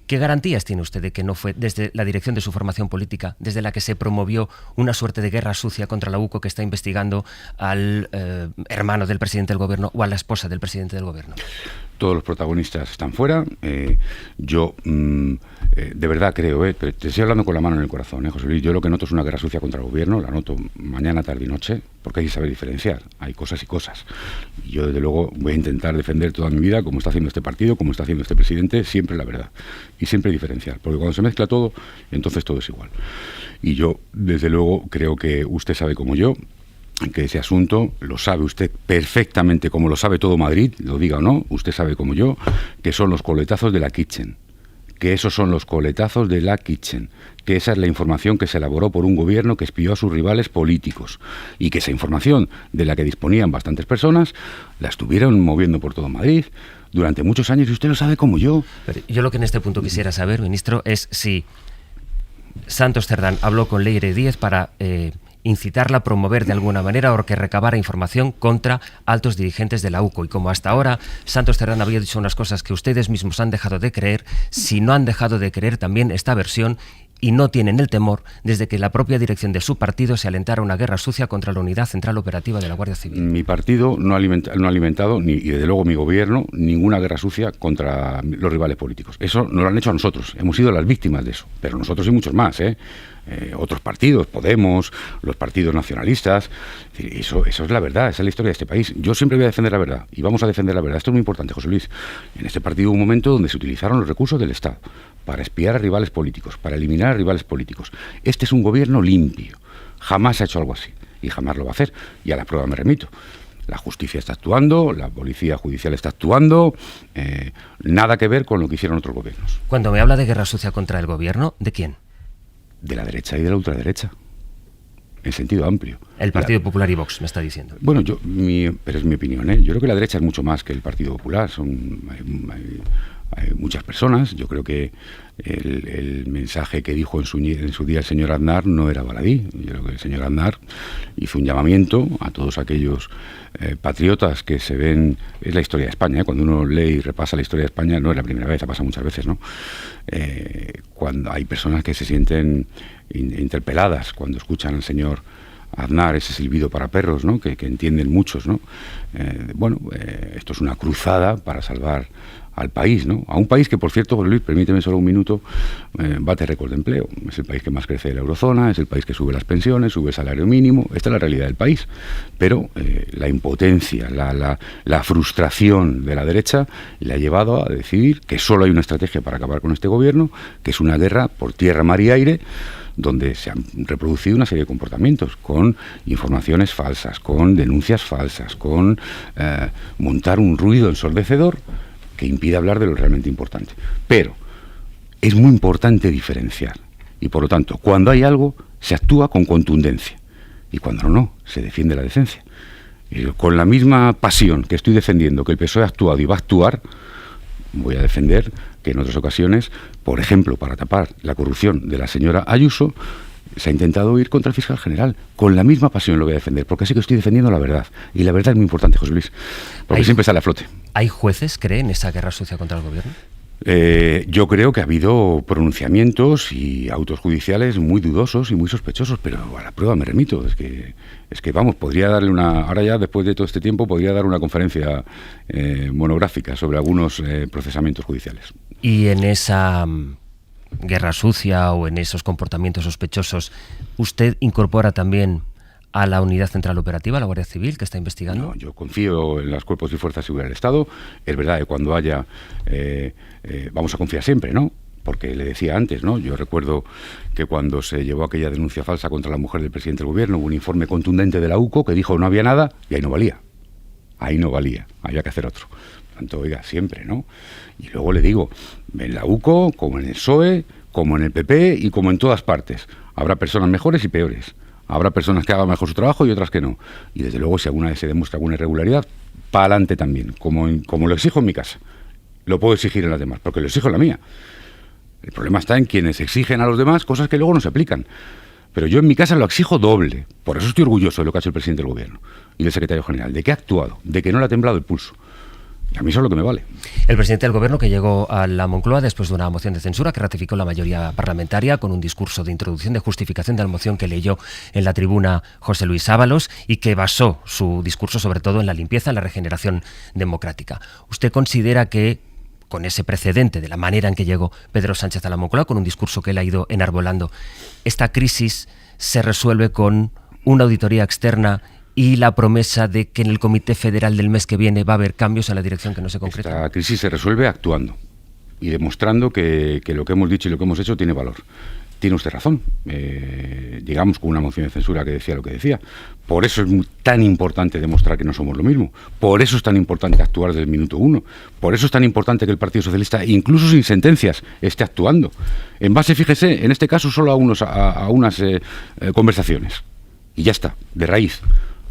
¿Qué garantías tiene usted de que no fue desde la dirección de su formación política, desde la que se promovió una suerte de guerra sucia contra la UCO que está investigando al hermano del presidente del gobierno o a la esposa del presidente del gobierno? Todos los protagonistas están fuera. Yo de verdad creo, pero te estoy hablando con la mano en el corazón, José Luis. Yo lo que noto es una guerra sucia contra el gobierno, la noto mañana, tarde y noche, porque hay que saber diferenciar. Hay cosas y cosas. Y yo, desde luego, voy a intentar defender toda mi vida, como está haciendo este partido, como está haciendo este presidente, siempre la verdad. Y siempre diferenciar, porque cuando se mezcla todo, entonces todo es igual. Y yo, desde luego, creo que usted sabe como yo, que ese asunto lo sabe usted perfectamente, como lo sabe todo Madrid, lo diga o no, usted sabe como yo, que son los coletazos de la Kitchen, que esos son los coletazos de la Kitchen, que esa es la información que se elaboró por un gobierno que espió a sus rivales políticos, y que esa información, de la que disponían bastantes personas, la estuvieron moviendo por todo Madrid durante muchos años, y usted lo sabe como yo. Pero yo lo que en este punto quisiera saber, ministro, es si Santos Cerdán habló con Leire Díez para incitarla a promover de alguna manera o que recabara información contra altos dirigentes de la UCO. Y como hasta ahora Santos Cerdán había dicho unas cosas que ustedes mismos han dejado de creer, si no han dejado de creer también esta versión y no tienen el temor desde que la propia dirección de su partido se alentara una guerra sucia contra la Unidad Central Operativa de la Guardia Civil. Mi partido no ha alimentado, ni y desde luego mi gobierno, ninguna guerra sucia contra los rivales políticos. Eso nos lo han hecho a nosotros, hemos sido las víctimas de eso, pero nosotros y muchos más, otros partidos, Podemos, los partidos nacionalistas, eso es la verdad, esa es la historia de este país. Yo siempre voy a defender la verdad y vamos a defender la verdad. Esto es muy importante, José Luis. En este partido hubo un momento donde se utilizaron los recursos del Estado para espiar a rivales políticos, para eliminar a rivales políticos. Este es un gobierno limpio, jamás ha hecho algo así y jamás lo va a hacer, y a la prueba me remito. La justicia está actuando, la policía judicial está actuando, nada que ver con lo que hicieron otros gobiernos. Cuando me habla de guerra sucia contra el gobierno, ¿de quién? De la derecha y de la ultraderecha, en sentido amplio. El Partido Popular y Vox, me está diciendo. Bueno, pero es mi opinión, Yo creo que la derecha es mucho más que el Partido Popular. hay muchas personas. Yo creo que el mensaje que dijo en su día el señor Aznar no era baladí. Yo creo que el señor Aznar hizo un llamamiento a todos aquellos patriotas que se ven... Es la historia de España, cuando uno lee y repasa la historia de España, no es la primera vez, ha pasado muchas veces, ¿no? Cuando hay personas que se sienten interpeladas cuando escuchan al señor Aznar, ese silbido para perros, ¿no? que entienden muchos, ¿no? Esto es una cruzada para salvar al país, ¿no? A un país que, por cierto, Luis, permíteme solo un minuto, bate récord de empleo. Es el país que más crece de la eurozona, es el país que sube las pensiones, sube el salario mínimo. Esta es la realidad del país. Pero la impotencia, la frustración de la derecha le ha llevado a decidir que solo hay una estrategia para acabar con este gobierno, que es una guerra por tierra, mar y aire, donde se han reproducido una serie de comportamientos, con informaciones falsas, con denuncias falsas, con montar un ruido ensordecedor que impide hablar de lo realmente importante. Pero es muy importante diferenciar, y por lo tanto, cuando hay algo, se actúa con contundencia, y cuando no, se defiende la decencia. Y con la misma pasión que estoy defendiendo que el PSOE ha actuado y va a actuar, voy a defender que en otras ocasiones, por ejemplo, para tapar la corrupción de la señora Ayuso, se ha intentado ir contra el fiscal general. Con la misma pasión lo voy a defender, porque sé que estoy defendiendo la verdad. Y la verdad es muy importante, José Luis, porque siempre sale a flote. ¿Hay jueces, cree, en esa guerra sucia contra el gobierno? Yo creo que ha habido pronunciamientos y autos judiciales muy dudosos y muy sospechosos, pero a la prueba me remito. Es que vamos, podría darle ahora ya, después de todo este tiempo, podría dar una conferencia monográfica sobre algunos procesamientos judiciales. Y en esa guerra sucia o en esos comportamientos sospechosos, ¿usted incorpora también a la Unidad Central Operativa, la Guardia Civil, que está investigando? No, yo confío en los cuerpos y fuerzas de seguridad del Estado. Es verdad que cuando haya... vamos a confiar siempre, ¿no? Porque le decía antes, ¿no? Yo recuerdo que cuando se llevó aquella denuncia falsa contra la mujer del presidente del gobierno, hubo un informe contundente de la UCO que dijo no había nada y ahí no valía. Ahí no valía, había que hacer otro. Por tanto, oiga, siempre, ¿no? Y luego le digo, en la UCO, como en el PSOE, como en el PP y como en todas partes. Habrá personas mejores y peores. Habrá personas que hagan mejor su trabajo y otras que no. Y desde luego, si alguna vez se demuestra alguna irregularidad, para adelante también, como lo exijo en mi casa. Lo puedo exigir en las demás, porque lo exijo en la mía. El problema está en quienes exigen a los demás cosas que luego no se aplican. Pero yo en mi casa lo exijo doble. Por eso estoy orgulloso de lo que ha hecho el presidente del gobierno y del secretario general, de que ha actuado, de que no le ha temblado el pulso. Y a mí eso es lo que me vale. El presidente del gobierno, que llegó a la Moncloa después de una moción de censura que ratificó la mayoría parlamentaria con un discurso de introducción, de justificación de la moción que leyó en la tribuna José Luis Ábalos y que basó su discurso sobre todo en la limpieza, en la regeneración democrática. ¿Usted considera que con ese precedente de la manera en que llegó Pedro Sánchez a la Moncloa, con un discurso que él ha ido enarbolando, esta crisis se resuelve con una auditoría externa y la promesa de que en el Comité Federal del mes que viene va a haber cambios en la dirección que no se concretan? Esta crisis se resuelve actuando y demostrando que lo que hemos dicho y lo que hemos hecho tiene valor. Tiene usted razón. Llegamos con una moción de censura que decía lo que decía. Por eso es tan importante demostrar que no somos lo mismo. Por eso es tan importante actuar desde el minuto uno. Por eso es tan importante que el Partido Socialista, incluso sin sentencias, esté actuando. En base, fíjese, en este caso solo a unas conversaciones. Y ya está, de raíz.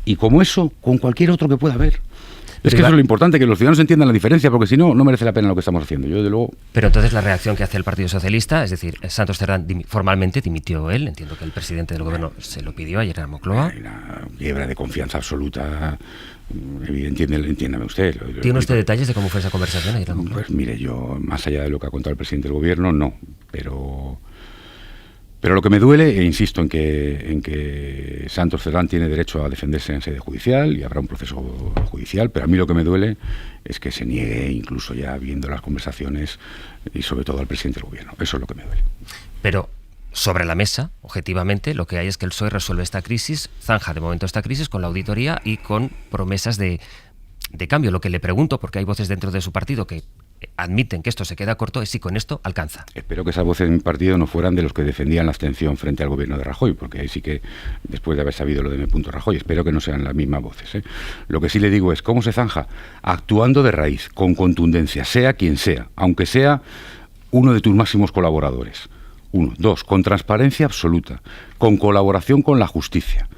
Y como eso, con cualquier otro que pueda haber. Es que eso es lo importante, que los ciudadanos entiendan la diferencia, porque si no, no merece la pena lo que estamos haciendo. Yo, desde luego... Pero entonces la reacción que hace el Partido Socialista, es decir, Santos Cerdán formalmente dimitió él, entiendo que el presidente del gobierno se lo pidió ayer en la Moncloa. Hay una quiebra de confianza absoluta, entiéndame usted. ¿Tiene usted detalles de cómo fue esa conversación ayer en la Moncloa? Pues mire, yo, más allá de lo que ha contado el presidente del gobierno, no, pero lo que me duele, e insisto en que Santos Cerdán tiene derecho a defenderse en sede judicial y habrá un proceso judicial, pero a mí lo que me duele es que se niegue, incluso ya viendo las conversaciones, y sobre todo al presidente del gobierno. Eso es lo que me duele. Pero sobre la mesa, objetivamente, lo que hay es que el PSOE resuelve esta crisis, zanja de momento esta crisis con la auditoría y con promesas de cambio. Lo que le pregunto, porque hay voces dentro de su partido que admiten que esto se queda corto, es si con esto alcanza. Espero que esas voces de mi partido no fueran de los que defendían la abstención frente al gobierno de Rajoy, porque ahí sí que, después de haber sabido lo de M. Rajoy, espero que no sean las mismas voces, ¿eh? Lo que sí le digo es, ¿cómo se zanja? Actuando de raíz, con contundencia, sea quien sea, aunque sea uno de tus máximos colaboradores. 1. 2. Con transparencia absoluta, con colaboración con la justicia.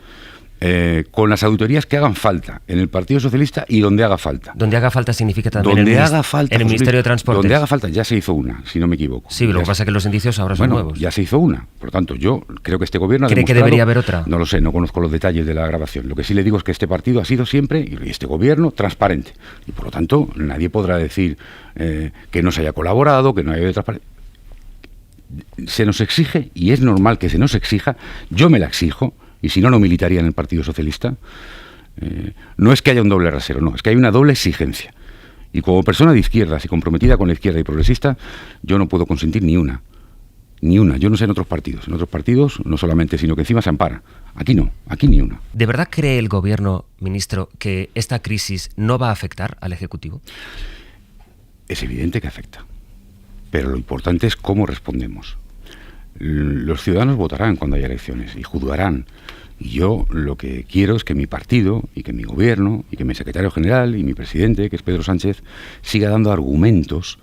con las auditorías que hagan falta en el Partido Socialista y donde haga falta. Donde haga falta significa también donde haga falta, en el Ministerio de Transportes. Donde haga falta, ya se hizo una, si no me equivoco. Sí, lo que pasa es que los indicios ahora son nuevos. Ya se hizo una. Por lo tanto, yo creo que este gobierno ha ¿Cree demostrado, que debería haber otra? No lo sé, no conozco los detalles de la grabación. Lo que sí le digo es que este partido ha sido siempre, y este gobierno, transparente. Y por lo tanto, nadie podrá decir que no se haya colaborado, que no haya transparencia. Se nos exige, y es normal que se nos exija, yo me la exijo, y si no, no militaría en el Partido Socialista. No es que haya un doble rasero, no, es que hay una doble exigencia. Y como persona de izquierdas y comprometida con la izquierda y progresista, yo no puedo consentir ni una. Ni una. Yo no sé en otros partidos. En otros partidos, no solamente, sino que encima se ampara. Aquí no, aquí ni una. ¿De verdad cree el gobierno, ministro, que esta crisis no va a afectar al Ejecutivo? Es evidente que afecta. Pero lo importante es cómo respondemos. Los ciudadanos votarán cuando haya elecciones y juzgarán. Y yo lo que quiero es que mi partido y que mi gobierno y que mi secretario general y mi presidente, que es Pedro Sánchez, siga dando argumentos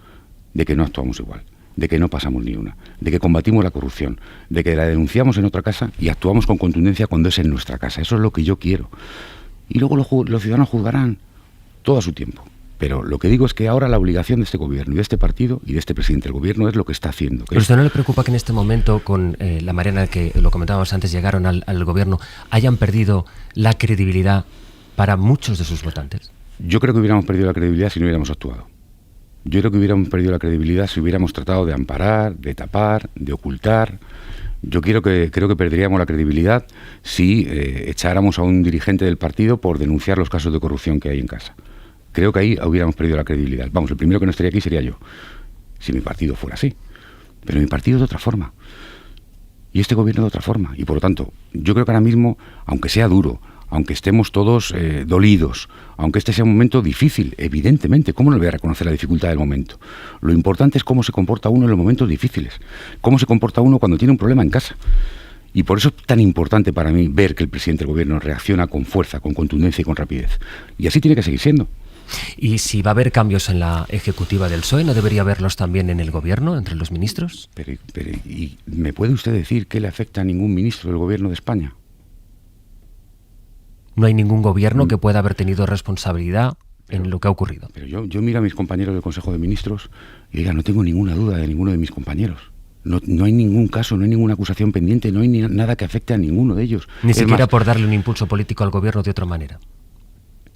de que no actuamos igual, de que no pasamos ni una, de que combatimos la corrupción, de que la denunciamos en otra casa y actuamos con contundencia cuando es en nuestra casa. Eso es lo que yo quiero. Y luego los ciudadanos juzgarán todo a su tiempo. Pero lo que digo es que ahora la obligación de este gobierno y de este partido y de este presidente del gobierno es lo que está haciendo. ¿Pero usted no le preocupa que en este momento, con la manera en la que lo comentábamos antes, llegaron al gobierno, hayan perdido la credibilidad para muchos de sus votantes? Yo creo que hubiéramos perdido la credibilidad si no hubiéramos actuado. Yo creo que hubiéramos perdido la credibilidad si hubiéramos tratado de amparar, de tapar, de ocultar. Creo que perderíamos la credibilidad si echáramos a un dirigente del partido por denunciar los casos de corrupción que hay en casa. Creo que ahí hubiéramos perdido la credibilidad. Vamos, el primero que no estaría aquí sería yo, si mi partido fuera así. Pero mi partido es de otra forma. Y este gobierno de otra forma. Y por lo tanto, yo creo que ahora mismo, aunque sea duro, aunque estemos todos dolidos, aunque este sea un momento difícil, evidentemente, ¿cómo no le voy a reconocer la dificultad del momento? Lo importante es cómo se comporta uno en los momentos difíciles. Cómo se comporta uno cuando tiene un problema en casa. Y por eso es tan importante para mí ver que el presidente del gobierno reacciona con fuerza, con contundencia y con rapidez. Y así tiene que seguir siendo. ¿Y si va a haber cambios en la ejecutiva del PSOE, no debería haberlos también en el gobierno, entre los ministros? Pero ¿y me puede usted decir que le afecta a ningún ministro del gobierno de España? No hay ningún gobierno que pueda haber tenido responsabilidad en lo que ha ocurrido. Pero yo miro a mis compañeros del Consejo de Ministros y oiga, no tengo ninguna duda de ninguno de mis compañeros. No hay ningún caso, no hay ninguna acusación pendiente, no hay nada que afecte a ninguno de ellos. Ni siquiera por darle un impulso político al gobierno de otra manera.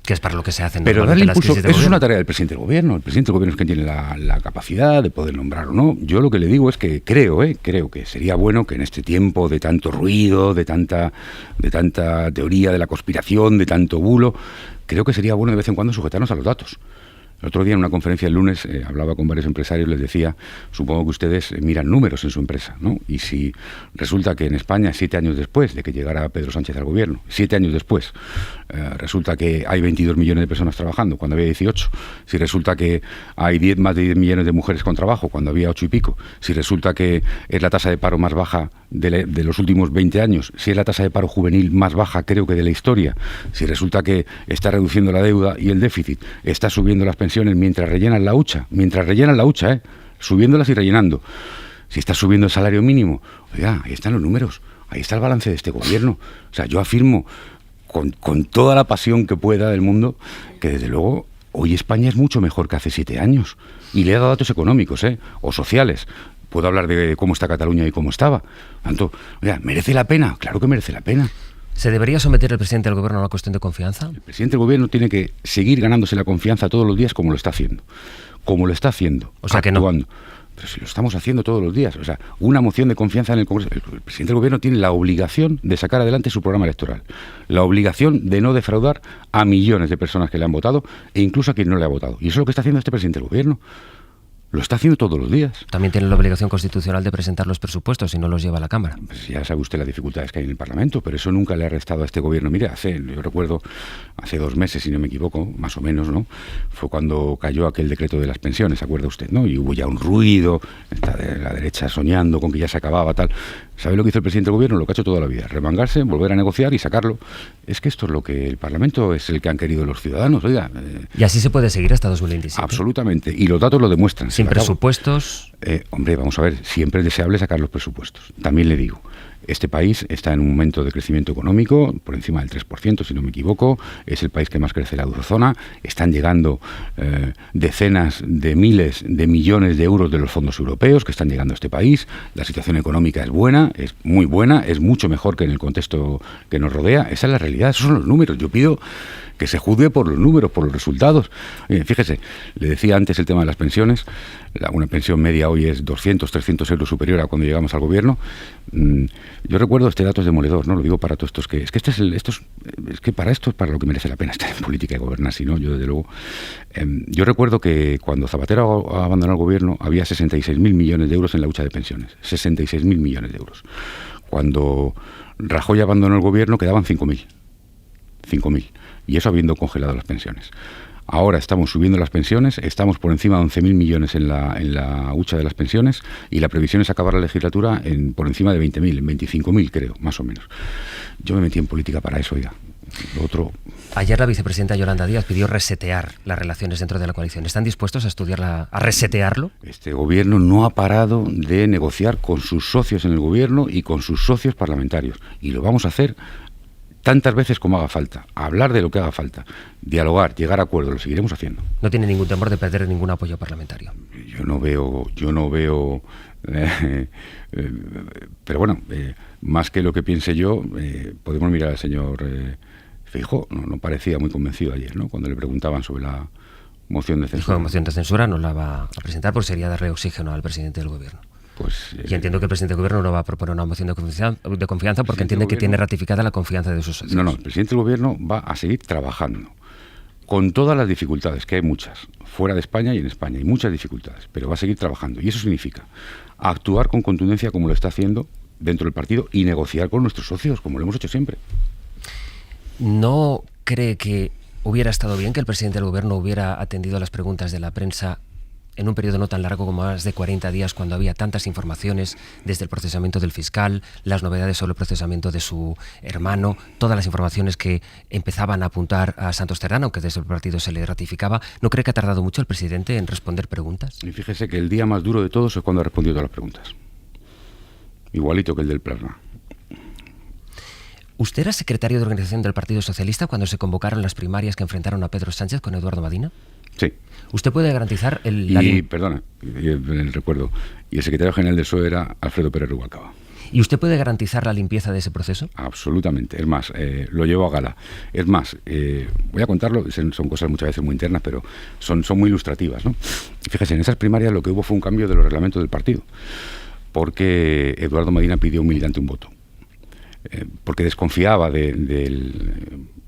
Que es para lo que se hacen normalmente las crisis de gobierno. Eso es una tarea del presidente del gobierno. El presidente del gobierno es quien tiene la capacidad de poder nombrar o no. Yo lo que le digo es que creo que sería bueno que en este tiempo de tanto ruido, de tanta teoría de la conspiración, de tanto bulo, creo que sería bueno de vez en cuando sujetarnos a los datos. El otro día en una conferencia el lunes hablaba con varios empresarios, les decía, supongo que ustedes miran números en su empresa, ¿no? Y si resulta que en España, 7 años después de que llegara Pedro Sánchez al gobierno, 7 años después, resulta que hay 22 millones de personas trabajando cuando había 18, si resulta que hay más de 10 millones de mujeres con trabajo cuando había 8 y pico, si resulta que es la tasa de paro más baja de los últimos 20 años, si es la tasa de paro juvenil más baja creo que de la historia, si resulta que está reduciendo la deuda y el déficit, está subiendo las pensiones mientras rellenan la hucha, subiéndolas y rellenando, si está subiendo el salario mínimo, oiga, ahí están los números, ahí está el balance de este gobierno. O sea, yo afirmo con toda la pasión que pueda del mundo que desde luego hoy España es mucho mejor que hace 7 años y le he dado datos económicos o sociales. Puedo hablar de cómo está Cataluña y cómo estaba. Tanto, oiga, ¿merece la pena? Claro que merece la pena. ¿Se debería someter el presidente del gobierno a una cuestión de confianza? El presidente del gobierno tiene que seguir ganándose la confianza todos los días como lo está haciendo. O sea, actuando. Pero si lo estamos haciendo todos los días. O sea, una moción de confianza en el Congreso. El presidente del gobierno tiene la obligación de sacar adelante su programa electoral. La obligación de no defraudar a millones de personas que le han votado e incluso a quien no le ha votado. Y eso es lo que está haciendo este presidente del gobierno. Lo está haciendo todos los días. También tiene la obligación constitucional de presentar los presupuestos y no los lleva a la Cámara. Pues ya sabe usted las dificultades que hay en el Parlamento, pero eso nunca le ha restado a este gobierno. Mire, yo recuerdo hace 2 meses, si no me equivoco, más o menos, ¿no? Fue cuando cayó aquel decreto de las pensiones, ¿se acuerda usted, no? Y hubo ya un ruido, está de la derecha soñando con que ya se acababa, tal. ¿Sabe lo que hizo el presidente del gobierno? Lo que ha hecho toda la vida, remangarse, volver a negociar y sacarlo. Es que esto es lo que el Parlamento es el que han querido los ciudadanos, oiga. Y así se puede seguir hasta 2027. Absolutamente, y los datos lo demuestran. Sin presupuestos. Hombre, vamos a ver, siempre es deseable sacar los presupuestos, también le digo. Este país está en un momento de crecimiento económico por encima del 3%, si no me equivoco. Es el país que más crece en la eurozona. Están llegando decenas de miles de millones de euros de los fondos europeos que están llegando a este país. La situación económica es buena, es muy buena, es mucho mejor que en el contexto que nos rodea. Esa es la realidad, esos son los números. Yo pido que se juzgue por los números, por los resultados. Fíjese, le decía antes el tema de las pensiones. Una pensión media hoy es 200, 300 euros superior a cuando llegamos al gobierno. Yo recuerdo, este dato es demoledor, ¿no? Lo digo para todos estos que... Es que para esto es para lo que merece la pena estar en política y gobernar, si no, yo desde luego... yo recuerdo que cuando Zapatero abandonó el gobierno había 66.000 millones de euros en la hucha de pensiones. 66.000 millones de euros. Cuando Rajoy abandonó el gobierno quedaban 5.000. 5.000. Y eso habiendo congelado las pensiones. Ahora estamos subiendo las pensiones, estamos por encima de 11.000 millones en la hucha de las pensiones y la previsión es acabar la legislatura por encima de 20.000, en 25.000 creo, más o menos. Yo me metí en política para eso, oiga. Lo otro... Ayer la vicepresidenta Yolanda Díaz pidió resetear las relaciones dentro de la coalición. ¿Están dispuestos a estudiarla, a resetearlo? Este gobierno no ha parado de negociar con sus socios en el gobierno y con sus socios parlamentarios. Y lo vamos a hacer tantas veces como haga falta, hablar de lo que haga falta, dialogar, llegar a acuerdos, lo seguiremos haciendo. ¿No tiene ningún temor de perder ningún apoyo parlamentario? Yo no veo, pero bueno, más que lo que piense yo, podemos mirar al señor Feijóo, no parecía muy convencido ayer, ¿no? Cuando le preguntaban sobre la moción de censura. La moción de censura no la va a presentar porque sería darle oxígeno al presidente del gobierno. Y entiendo que el presidente del gobierno no va a proponer una moción de confianza porque entiende que tiene ratificada la confianza de sus socios. No, el presidente del gobierno va a seguir trabajando con todas las dificultades, que hay muchas, fuera de España y en España, hay muchas dificultades, pero va a seguir trabajando. Y eso significa actuar con contundencia como lo está haciendo dentro del partido y negociar con nuestros socios, como lo hemos hecho siempre. ¿No cree que hubiera estado bien que el presidente del gobierno hubiera atendido a las preguntas de la prensa en un periodo no tan largo como más de 40 días, cuando había tantas informaciones desde el procesamiento del fiscal, las novedades sobre el procesamiento de su hermano, todas las informaciones que empezaban a apuntar a Santos Cerdán, aunque desde el partido se le ratificaba? ¿No cree que ha tardado mucho el presidente en responder preguntas? Y fíjese que el día más duro de todos es cuando ha respondido todas las preguntas. Igualito que el del plasma. ¿Usted era secretario de organización del Partido Socialista cuando se convocaron las primarias que enfrentaron a Pedro Sánchez con Eduardo Madina? Sí. ¿Usted puede garantizar perdona, el recuerdo. Y el secretario general del PSOE era Alfredo Pérez Rubalcaba. ¿Y usted puede garantizar la limpieza de ese proceso? Absolutamente. Es más, lo llevo a gala. Es más, voy a contarlo, son cosas muchas veces muy internas, pero son muy ilustrativas, ¿no? Fíjese, en esas primarias lo que hubo fue un cambio de los reglamentos del partido, porque Eduardo Madina pidió a un militante un voto. Porque desconfiaba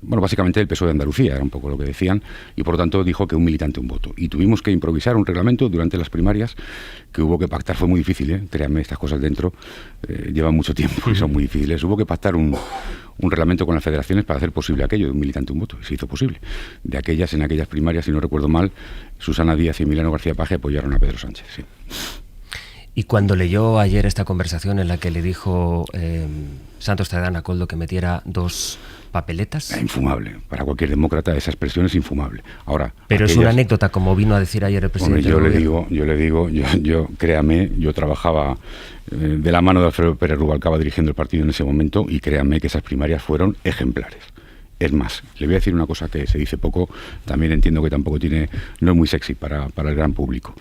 básicamente del PSOE de Andalucía, era un poco lo que decían, y por lo tanto dijo que un militante un voto. Y tuvimos que improvisar un reglamento durante las primarias que hubo que pactar. Fue muy difícil, créanme, estas cosas dentro llevan mucho tiempo y son muy difíciles. Hubo que pactar un reglamento con las federaciones para hacer posible aquello de un militante un voto, y se hizo posible. En aquellas primarias, si no recuerdo mal, Susana Díaz y Emiliano García Paje apoyaron a Pedro Sánchez, sí. Y cuando leyó ayer esta conversación en la que le dijo Santos Cerdán a Koldo que metiera 2 papeletas... Es infumable. Para cualquier demócrata esa expresión es infumable. Ahora, pero es una anécdota, como vino a decir ayer el presidente. Hombre, yo le digo, créame, yo trabajaba de la mano de Alfredo Pérez Rubalcaba dirigiendo el partido en ese momento, y créanme que esas primarias fueron ejemplares. Es más, le voy a decir una cosa que se dice poco, también entiendo que tampoco no es muy sexy para el gran público.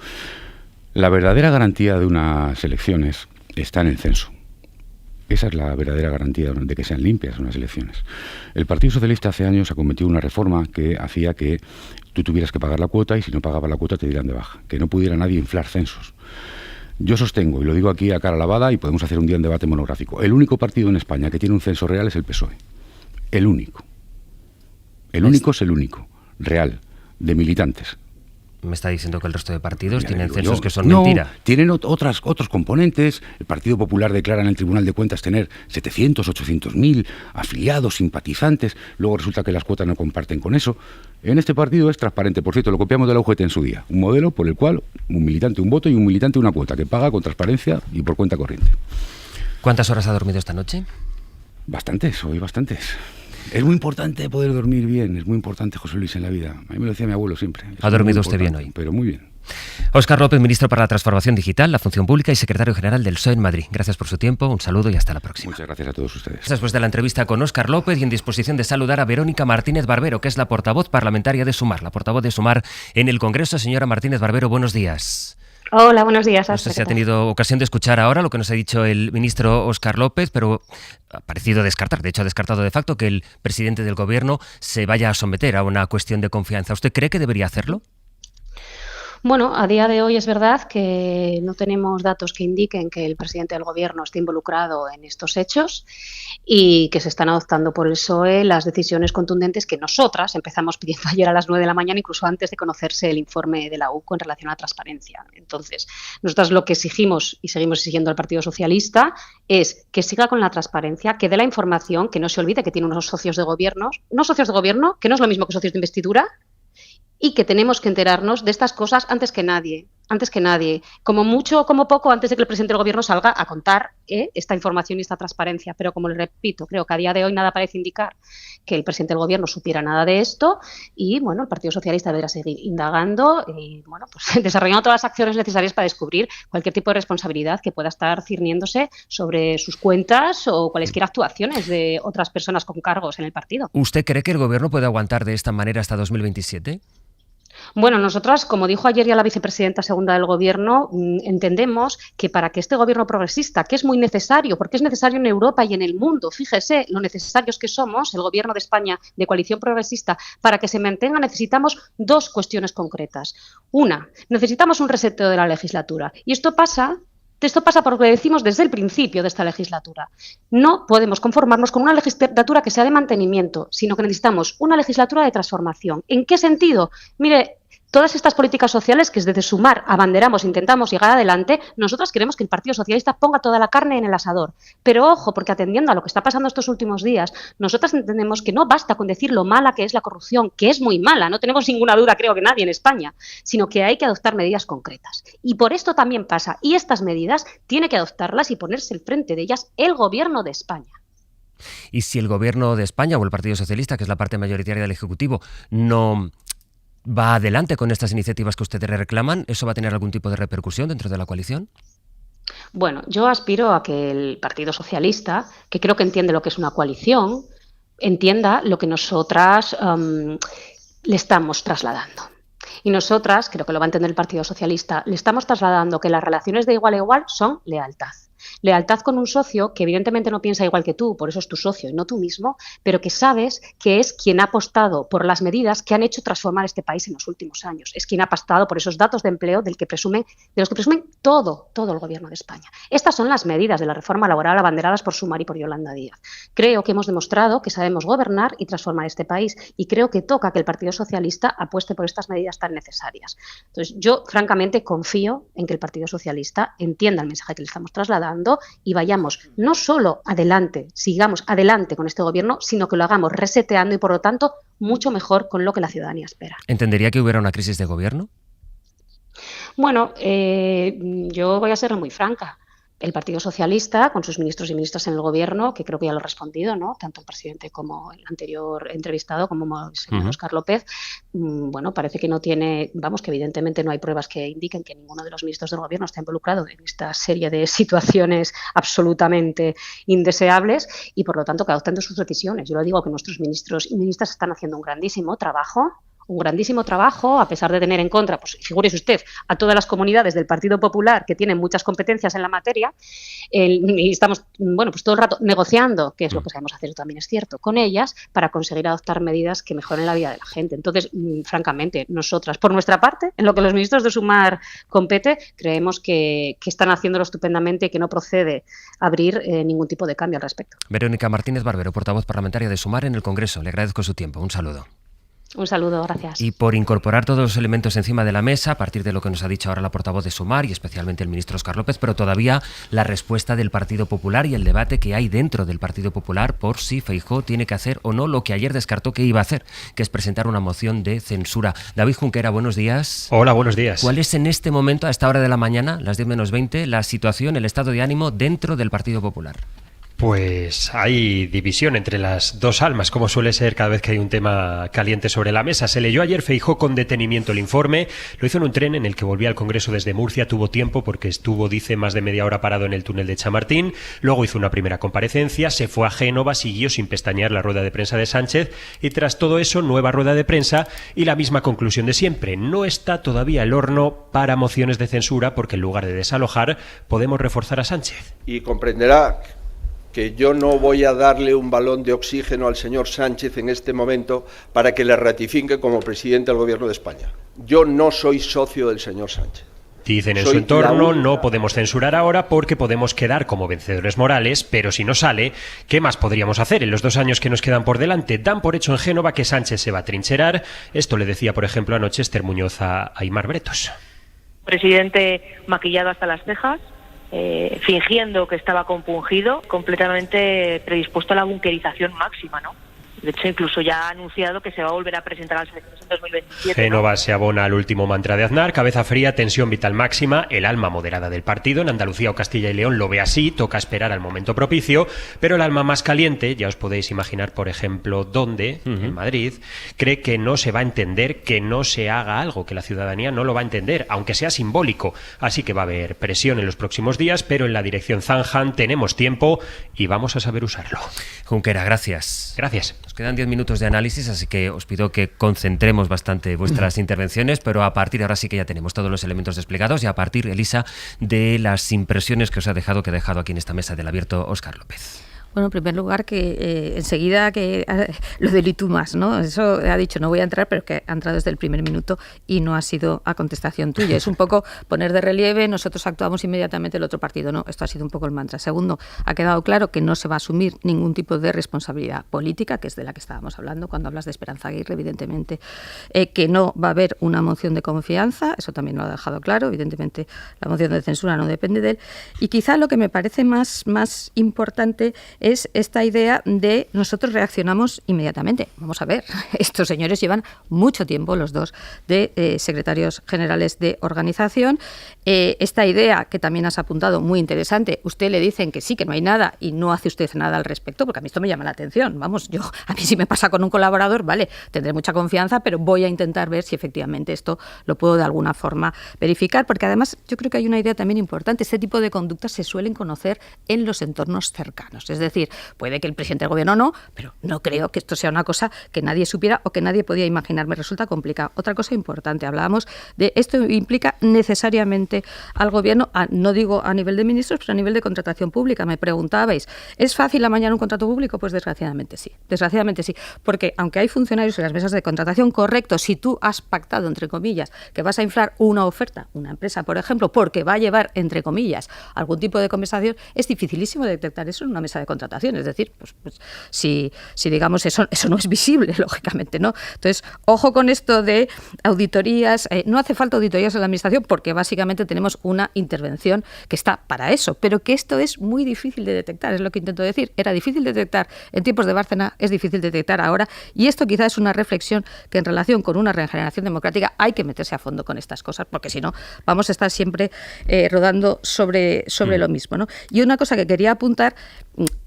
La verdadera garantía de unas elecciones está en el censo. Esa es la verdadera garantía de que sean limpias unas elecciones. El Partido Socialista hace años acometió una reforma que hacía que tú tuvieras que pagar la cuota, y si no pagabas la cuota te dieran de baja, que no pudiera nadie inflar censos. Yo sostengo, y lo digo aquí a cara lavada, y podemos hacer un día un debate monográfico, el único partido en España que tiene un censo real es el PSOE. El único. El único es el único, real, de militantes. Me está diciendo que el resto de partidos tienen censos que son mentira. Tienen otros componentes. El Partido Popular declara en el Tribunal de Cuentas tener 700, 800.000 afiliados, simpatizantes. Luego resulta que las cuotas no comparten con eso. En este partido es transparente. Por cierto, lo copiamos de la UGT en su día. Un modelo por el cual un militante un voto y un militante una cuota, que paga con transparencia y por cuenta corriente. ¿Cuántas horas ha dormido esta noche? Bastantes, hoy bastantes. Es muy importante poder dormir bien, es muy importante, José Luis, en la vida. A mí me lo decía mi abuelo siempre. ¿Ha dormido usted bien hoy? Pero muy bien. Óscar López, ministro para la Transformación Digital, la Función Pública y secretario general del PSOE en Madrid. Gracias por su tiempo, un saludo y hasta la próxima. Muchas gracias a todos ustedes. Después de la entrevista con Óscar López y en disposición de saludar a Verónica Martínez Barbero, que es la portavoz parlamentaria de Sumar, la portavoz de Sumar en el Congreso. Señora Martínez Barbero, buenos días. Hola, buenos días. No sé si ha tenido ocasión de escuchar ahora lo que nos ha dicho el ministro Óscar López, pero ha parecido descartar, de hecho ha descartado de facto que el presidente del Gobierno se vaya a someter a una cuestión de confianza. ¿Usted cree que debería hacerlo? Bueno, a día de hoy es verdad que no tenemos datos que indiquen que el presidente del Gobierno esté involucrado en estos hechos y que se están adoptando por el PSOE las decisiones contundentes que nosotras empezamos pidiendo ayer a las 9 de la mañana, incluso antes de conocerse el informe de la UCO en relación a la transparencia. Entonces, nosotras lo que exigimos y seguimos exigiendo al Partido Socialista es que siga con la transparencia, que dé la información, que no se olvide que tiene unos socios de gobierno, que no es lo mismo que socios de investidura, y que tenemos que enterarnos de estas cosas antes que nadie, como mucho o como poco antes de que el presidente del Gobierno salga a contar esta información y esta transparencia. Pero como le repito, creo que a día de hoy nada parece indicar que el presidente del Gobierno supiera nada de esto y bueno, el Partido Socialista deberá seguir indagando y bueno, pues desarrollando todas las acciones necesarias para descubrir cualquier tipo de responsabilidad que pueda estar cirniéndose sobre sus cuentas o cualesquiera actuaciones de otras personas con cargos en el partido. ¿Usted cree que el Gobierno puede aguantar de esta manera hasta 2027? Bueno, nosotras, como dijo ayer ya la vicepresidenta segunda del Gobierno, entendemos que para que este Gobierno progresista, que es muy necesario, porque es necesario en Europa y en el mundo, fíjese lo necesarios que somos, el Gobierno de España de coalición progresista, para que se mantenga necesitamos dos cuestiones concretas. Una, necesitamos un reseteo de la legislatura. Y esto pasa por lo que decimos desde el principio de esta legislatura. No podemos conformarnos con una legislatura que sea de mantenimiento, sino que necesitamos una legislatura de transformación. ¿En qué sentido? Mire, todas estas políticas sociales que desde Sumar abanderamos, intentamos llegar adelante, nosotros queremos que el Partido Socialista ponga toda la carne en el asador. Pero ojo, porque atendiendo a lo que está pasando estos últimos días, nosotras entendemos que no basta con decir lo mala que es la corrupción, que es muy mala, no tenemos ninguna duda, creo que nadie en España, sino que hay que adoptar medidas concretas. Y por esto también pasa, y estas medidas tiene que adoptarlas y ponerse al frente de ellas el Gobierno de España. Y si el Gobierno de España o el Partido Socialista, que es la parte mayoritaria del Ejecutivo, no va adelante con estas iniciativas que ustedes reclaman, ¿eso va a tener algún tipo de repercusión dentro de la coalición? Bueno, yo aspiro a que el Partido Socialista, que creo que entiende lo que es una coalición, entienda lo que nosotras le estamos trasladando. Y nosotras, creo que lo va a entender el Partido Socialista, le estamos trasladando que las relaciones de igual a igual son lealtad. Lealtad con un socio que evidentemente no piensa igual que tú, por eso es tu socio y no tú mismo, pero que sabes que es quien ha apostado por las medidas que han hecho transformar este país en los últimos años. Es quien ha apostado por esos datos de empleo de los que presumen todo el Gobierno de España. Estas son las medidas de la reforma laboral abanderadas por Sumar y por Yolanda Díaz. Creo que hemos demostrado que sabemos gobernar y transformar este país y creo que toca que el Partido Socialista apueste por estas medidas tan necesarias. Entonces, yo francamente confío en que el Partido Socialista entienda el mensaje que le estamos trasladando y vayamos no solo adelante, sigamos adelante con este Gobierno, sino que lo hagamos reseteando y, por lo tanto, mucho mejor con lo que la ciudadanía espera. ¿Entendería que hubiera una crisis de gobierno? Bueno, yo voy a ser muy franca. El Partido Socialista, con sus ministros y ministras en el Gobierno, que creo que ya lo he respondido, ¿no? Tanto el presidente como el anterior entrevistado, como el señor Óscar López, bueno, parece que no tiene, que evidentemente no hay pruebas que indiquen que ninguno de los ministros del Gobierno está involucrado en esta serie de situaciones absolutamente indeseables y, por lo tanto, que adopten sus decisiones. Yo lo digo que nuestros ministros y ministras están haciendo un grandísimo trabajo, a pesar de tener en contra, pues figúrese usted, a todas las comunidades del Partido Popular que tienen muchas competencias en la materia, y estamos, pues todo el rato negociando, que es lo que sabemos hacer, también es cierto, con ellas, para conseguir adoptar medidas que mejoren la vida de la gente. Entonces, francamente, nosotras, por nuestra parte, en lo que los ministros de Sumar compete, creemos que están haciéndolo estupendamente y que no procede abrir ningún tipo de cambio al respecto. Verónica Martínez Barbero, portavoz parlamentaria de Sumar en el Congreso. Le agradezco su tiempo. Un saludo. Un saludo, gracias. Y por incorporar todos los elementos encima de la mesa, a partir de lo que nos ha dicho ahora la portavoz de Sumar y especialmente el ministro Óscar López, pero todavía la respuesta del Partido Popular y el debate que hay dentro del Partido Popular por si Feijóo tiene que hacer o no lo que ayer descartó que iba a hacer, que es presentar una moción de censura. David Junquera, buenos días. Hola, buenos días. ¿Cuál es en este momento, a esta hora de la mañana, las 10 menos 20, la situación, el estado de ánimo dentro del Partido Popular? Pues hay división entre las dos almas, como suele ser cada vez que hay un tema caliente sobre la mesa. Se leyó ayer Feijóo con detenimiento el informe, lo hizo en un tren en el que volvía al Congreso desde Murcia, tuvo tiempo porque estuvo, dice, más de media hora parado en el túnel de Chamartín, luego hizo una primera comparecencia, se fue a Génova, siguió sin pestañear la rueda de prensa de Sánchez y tras todo eso, nueva rueda de prensa y la misma conclusión de siempre. No está todavía el horno para mociones de censura porque en lugar de desalojar, podemos reforzar a Sánchez. Y comprenderá que yo no voy a darle un balón de oxígeno al señor Sánchez en este momento para que le ratifique como presidente del Gobierno de España. Yo no soy socio del señor Sánchez. Dicen en su entorno, no podemos censurar ahora porque podemos quedar como vencedores morales, pero si no sale, ¿qué más podríamos hacer en los 2 años que nos quedan por delante? Dan por hecho en Génova que Sánchez se va a trincherar. Esto le decía, por ejemplo, anoche Esther Muñoz a Aimar Bretos. Presidente maquillado hasta las cejas, fingiendo que estaba compungido, completamente predispuesto a la bunkerización máxima, ¿no? De hecho, incluso ya ha anunciado que se va a volver a presentar a las elecciones en 2027. Génova, ¿no? Se abona al último mantra de Aznar, cabeza fría, tensión vital máxima, el alma moderada del partido. En Andalucía o Castilla y León lo ve así, toca esperar al momento propicio, pero el alma más caliente, ya os podéis imaginar, por ejemplo, dónde, en Madrid, cree que no se va a entender que no se haga algo, que la ciudadanía no lo va a entender, aunque sea simbólico. Así que va a haber presión en los próximos días, pero en la dirección zanjan tenemos tiempo y vamos a saber usarlo. Junquera, gracias. Gracias. Nos quedan 10 minutos de análisis, así que os pido que concentremos bastante vuestras intervenciones, pero a partir de ahora sí que ya tenemos todos los elementos desplegados y a partir, Elisa, de las impresiones que os ha dejado, que ha dejado aquí en esta mesa del abierto Óscar López. Bueno, en primer lugar, que enseguida que lo del y tú más, ¿no? Eso ha dicho, no voy a entrar, pero que ha entrado desde el primer minuto y no ha sido a contestación tuya. Es un poco poner de relieve, nosotros actuamos inmediatamente, el otro partido no. Esto ha sido un poco el mantra. Segundo, ha quedado claro que no se va a asumir ningún tipo de responsabilidad política, que es de la que estábamos hablando cuando hablas de Esperanza Aguirre, evidentemente, que no va a haber una moción de confianza, eso también lo ha dejado claro, evidentemente la moción de censura no depende de él. Y quizá lo que me parece más importante es esta idea de nosotros reaccionamos inmediatamente. Vamos a ver, estos señores llevan mucho tiempo, los dos, de secretarios generales de organización. Esta idea que también has apuntado, muy interesante, usted le dicen que sí, que no hay nada y no hace usted nada al respecto, porque a mí esto me llama la atención. Vamos, a mí si me pasa con un colaborador, vale, tendré mucha confianza, pero voy a intentar ver si efectivamente esto lo puedo de alguna forma verificar, porque además yo creo que hay una idea también importante. Este tipo de conductas se suelen conocer en los entornos cercanos. Es decir, puede que el presidente del gobierno no, pero no creo que esto sea una cosa que nadie supiera o que nadie podía imaginar. Me resulta complicado. Otra cosa importante, hablábamos de esto implica necesariamente al gobierno, no digo a nivel de ministros, pero a nivel de contratación pública. Me preguntabais, ¿es fácil amañar un contrato público? Pues desgraciadamente sí, porque aunque hay funcionarios en las mesas de contratación, correcto, si tú has pactado, entre comillas, que vas a inflar una oferta, una empresa, por ejemplo, porque va a llevar, entre comillas, algún tipo de compensación, es dificilísimo detectar eso en una mesa de contratación. Es decir, pues si digamos eso no es visible, lógicamente, ¿no? Entonces, ojo con esto de auditorías. No hace falta auditorías en la administración porque básicamente tenemos una intervención que está para eso, pero que esto es muy difícil de detectar, es lo que intento decir. Era difícil de detectar en tiempos de Bárcena, es difícil de detectar ahora, y esto quizás es una reflexión que en relación con una regeneración democrática hay que meterse a fondo con estas cosas, porque si no vamos a estar siempre rodando sobre lo mismo, ¿no? Y una cosa que quería apuntar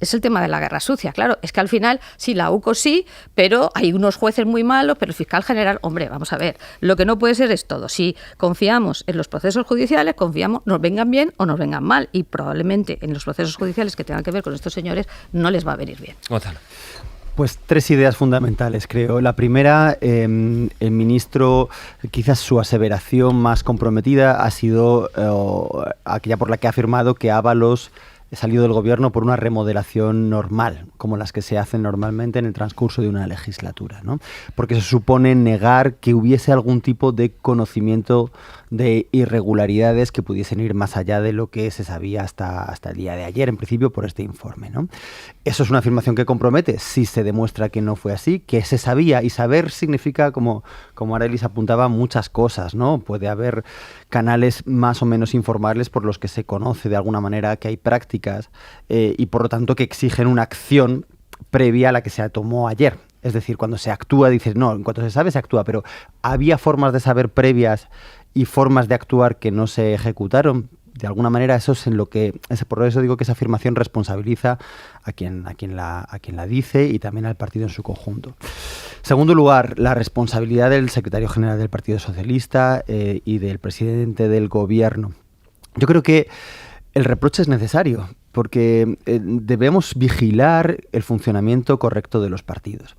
es el tema de la guerra sucia. Claro, es que al final, sí, la UCO sí, pero hay unos jueces muy malos, pero el fiscal general, hombre, vamos a ver, lo que no puede ser es todo. Si confiamos en los procesos judiciales, confiamos, nos vengan bien o nos vengan mal, y probablemente en los procesos judiciales que tengan que ver con estos señores no les va a venir bien. Gonzalo. Pues 3 ideas fundamentales, creo. La primera, el ministro, quizás su aseveración más comprometida ha sido aquella por la que ha afirmado que Ábalos salido del gobierno por una remodelación normal, como las que se hacen normalmente en el transcurso de una legislatura, ¿no? Porque se supone negar que hubiese algún tipo de conocimiento de irregularidades que pudiesen ir más allá de lo que se sabía hasta el día de ayer, en principio, por este informe, ¿no? Eso es una afirmación que compromete si se demuestra que no fue así, que se sabía, y saber significa, como Arelis apuntaba, muchas cosas, ¿no? Puede haber canales más o menos informales por los que se conoce de alguna manera que hay prácticas y por lo tanto que exigen una acción previa a la que se tomó ayer. Es decir, cuando se actúa, dices, no, en cuanto se sabe, se actúa, pero ¿había formas de saber previas y formas de actuar que no se ejecutaron? de alguna manera eso es en lo que, por eso digo que esa afirmación responsabiliza a quien la dice y también al partido en su conjunto. Segundo lugar, la responsabilidad del secretario general del Partido Socialista y del presidente del Gobierno. Yo creo que el reproche es necesario porque debemos vigilar el funcionamiento correcto de los partidos.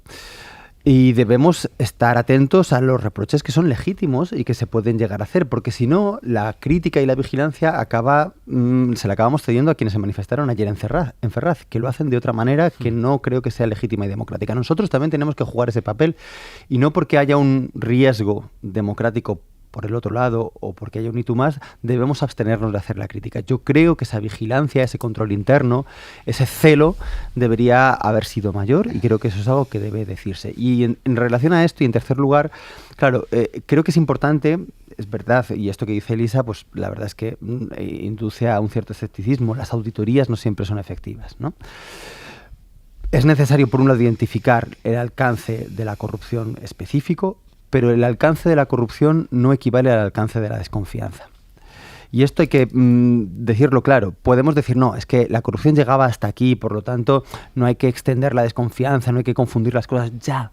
Y debemos estar atentos a los reproches que son legítimos y que se pueden llegar a hacer, porque si no, la crítica y la vigilancia se la acabamos cediendo a quienes se manifestaron ayer en Ferraz, que lo hacen de otra manera que no creo que sea legítima y democrática. Nosotros también tenemos que jugar ese papel, y no porque haya un riesgo democrático por el otro lado o porque haya un hito más, debemos abstenernos de hacer la crítica. Yo creo que esa vigilancia, ese control interno, ese celo debería haber sido mayor, y creo que eso es algo que debe decirse. Y en relación a esto, y en tercer lugar, claro, creo que es importante, es verdad, y esto que dice Elisa, pues la verdad es que induce a un cierto escepticismo. Las auditorías no siempre son efectivas, ¿no? Es necesario, por un lado, identificar el alcance de la corrupción específico, pero el alcance de la corrupción no equivale al alcance de la desconfianza. Y esto hay que decirlo claro. Podemos decir, no, es que la corrupción llegaba hasta aquí, por lo tanto no hay que extender la desconfianza, no hay que confundir las cosas, ya.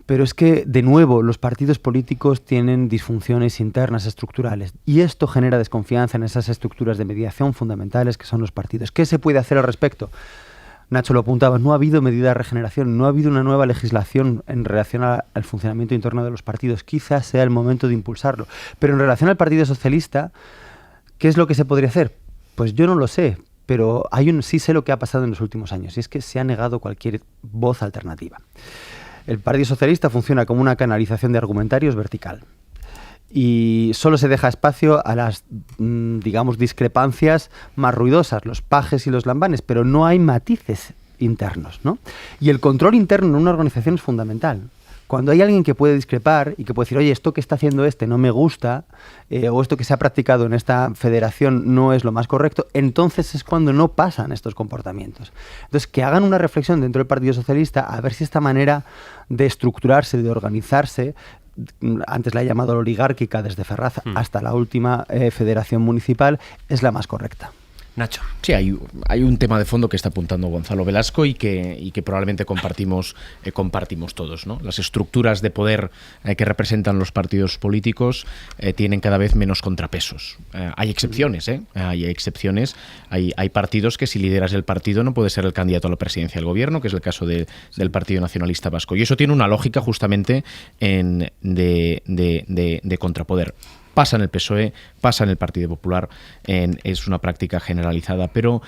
Pero es que, de nuevo, los partidos políticos tienen disfunciones internas estructurales, y esto genera desconfianza en esas estructuras de mediación fundamentales que son los partidos. ¿Qué se puede hacer al respecto? Nacho lo apuntaba, no ha habido medida de regeneración, no ha habido una nueva legislación en relación al funcionamiento interno de los partidos. Quizás sea el momento de impulsarlo. Pero en relación al Partido Socialista, ¿qué es lo que se podría hacer? Pues yo no lo sé, pero sí sé lo que ha pasado en los últimos años, y es que se ha negado cualquier voz alternativa. El Partido Socialista funciona como una canalización de argumentarios vertical. Y solo se deja espacio a las, digamos, discrepancias más ruidosas, los pajes y los lambanes, pero no hay matices internos, ¿no? Y el control interno en una organización es fundamental. Cuando hay alguien que puede discrepar y que puede decir, oye, esto que está haciendo no me gusta, o esto que se ha practicado en esta federación no es lo más correcto, entonces es cuando no pasan estos comportamientos. Entonces, que hagan una reflexión dentro del Partido Socialista a ver si esta manera de estructurarse, de organizarse, antes la he llamado oligárquica desde Ferraz hasta la última federación municipal, es la más correcta. Nacho. Sí, hay un tema de fondo que está apuntando Gonzalo Velasco y que probablemente compartimos todos, ¿no? Las estructuras de poder que representan los partidos políticos tienen cada vez menos contrapesos. Hay excepciones, hay excepciones. Hay partidos que, si lideras el partido, no puedes ser el candidato a la presidencia del gobierno, que es el caso del Partido Nacionalista Vasco. Y eso tiene una lógica justamente de contrapoder. Pasa en el PSOE, pasa en el Partido Popular, es una práctica generalizada, pero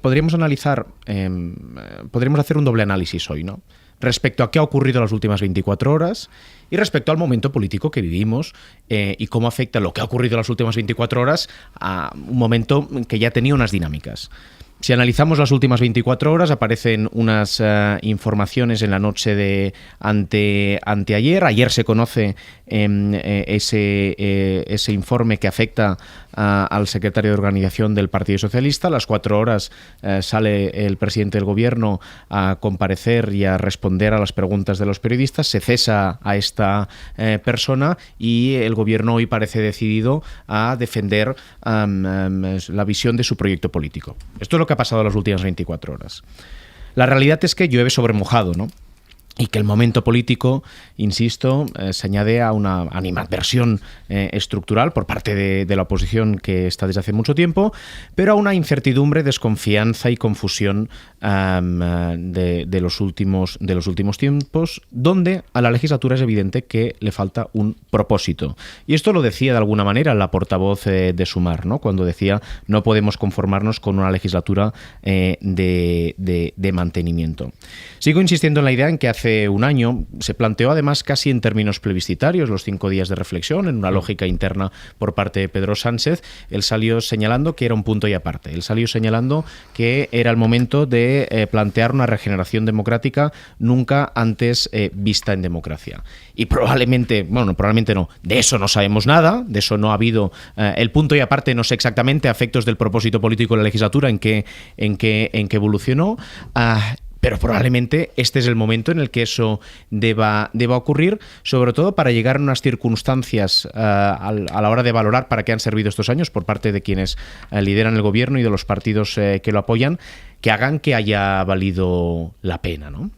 podríamos hacer un doble análisis hoy, ¿no? Respecto a qué ha ocurrido en las últimas 24 horas y respecto al momento político que vivimos y cómo afecta lo que ha ocurrido en las últimas 24 horas a un momento que ya tenía unas dinámicas. Si analizamos las últimas 24 horas, aparecen unas informaciones en la noche de anteayer. Ayer se conoce ese informe que afecta al secretario de organización del Partido Socialista. A las 4 horas sale el presidente del Gobierno a comparecer y a responder a las preguntas de los periodistas. Se cesa a esta persona y el Gobierno hoy parece decidido a defender la visión de su proyecto político. Esto es lo que ha pasado en las últimas 24 horas. La realidad es que llueve sobre mojado, ¿no? Y que el momento político, insisto, se añade a una animadversión estructural por parte de la oposición que está desde hace mucho tiempo, pero a una incertidumbre, desconfianza y confusión de los últimos tiempos, donde a la legislatura es evidente que le falta un propósito. Y esto lo decía de alguna manera la portavoz de Sumar, ¿no? Cuando decía no podemos conformarnos con una legislatura de mantenimiento. Sigo insistiendo en la idea en que hace un año se planteó además casi en términos plebiscitarios los 5 días de reflexión en una lógica interna por parte de Pedro Sánchez. Él salió señalando que era un punto y aparte. Él salió señalando que era el momento de plantear una regeneración democrática nunca antes vista en democracia. Y probablemente no, de eso no sabemos nada, de eso no ha habido el punto y aparte, no sé exactamente a efectos del propósito político de la legislatura en qué evolucionó. Pero probablemente este es el momento en el que eso deba ocurrir, sobre todo para llegar a unas circunstancias a la hora de valorar para qué han servido estos años por parte de quienes lideran el gobierno y de los partidos que lo apoyan, que hagan que haya valido la pena, ¿no?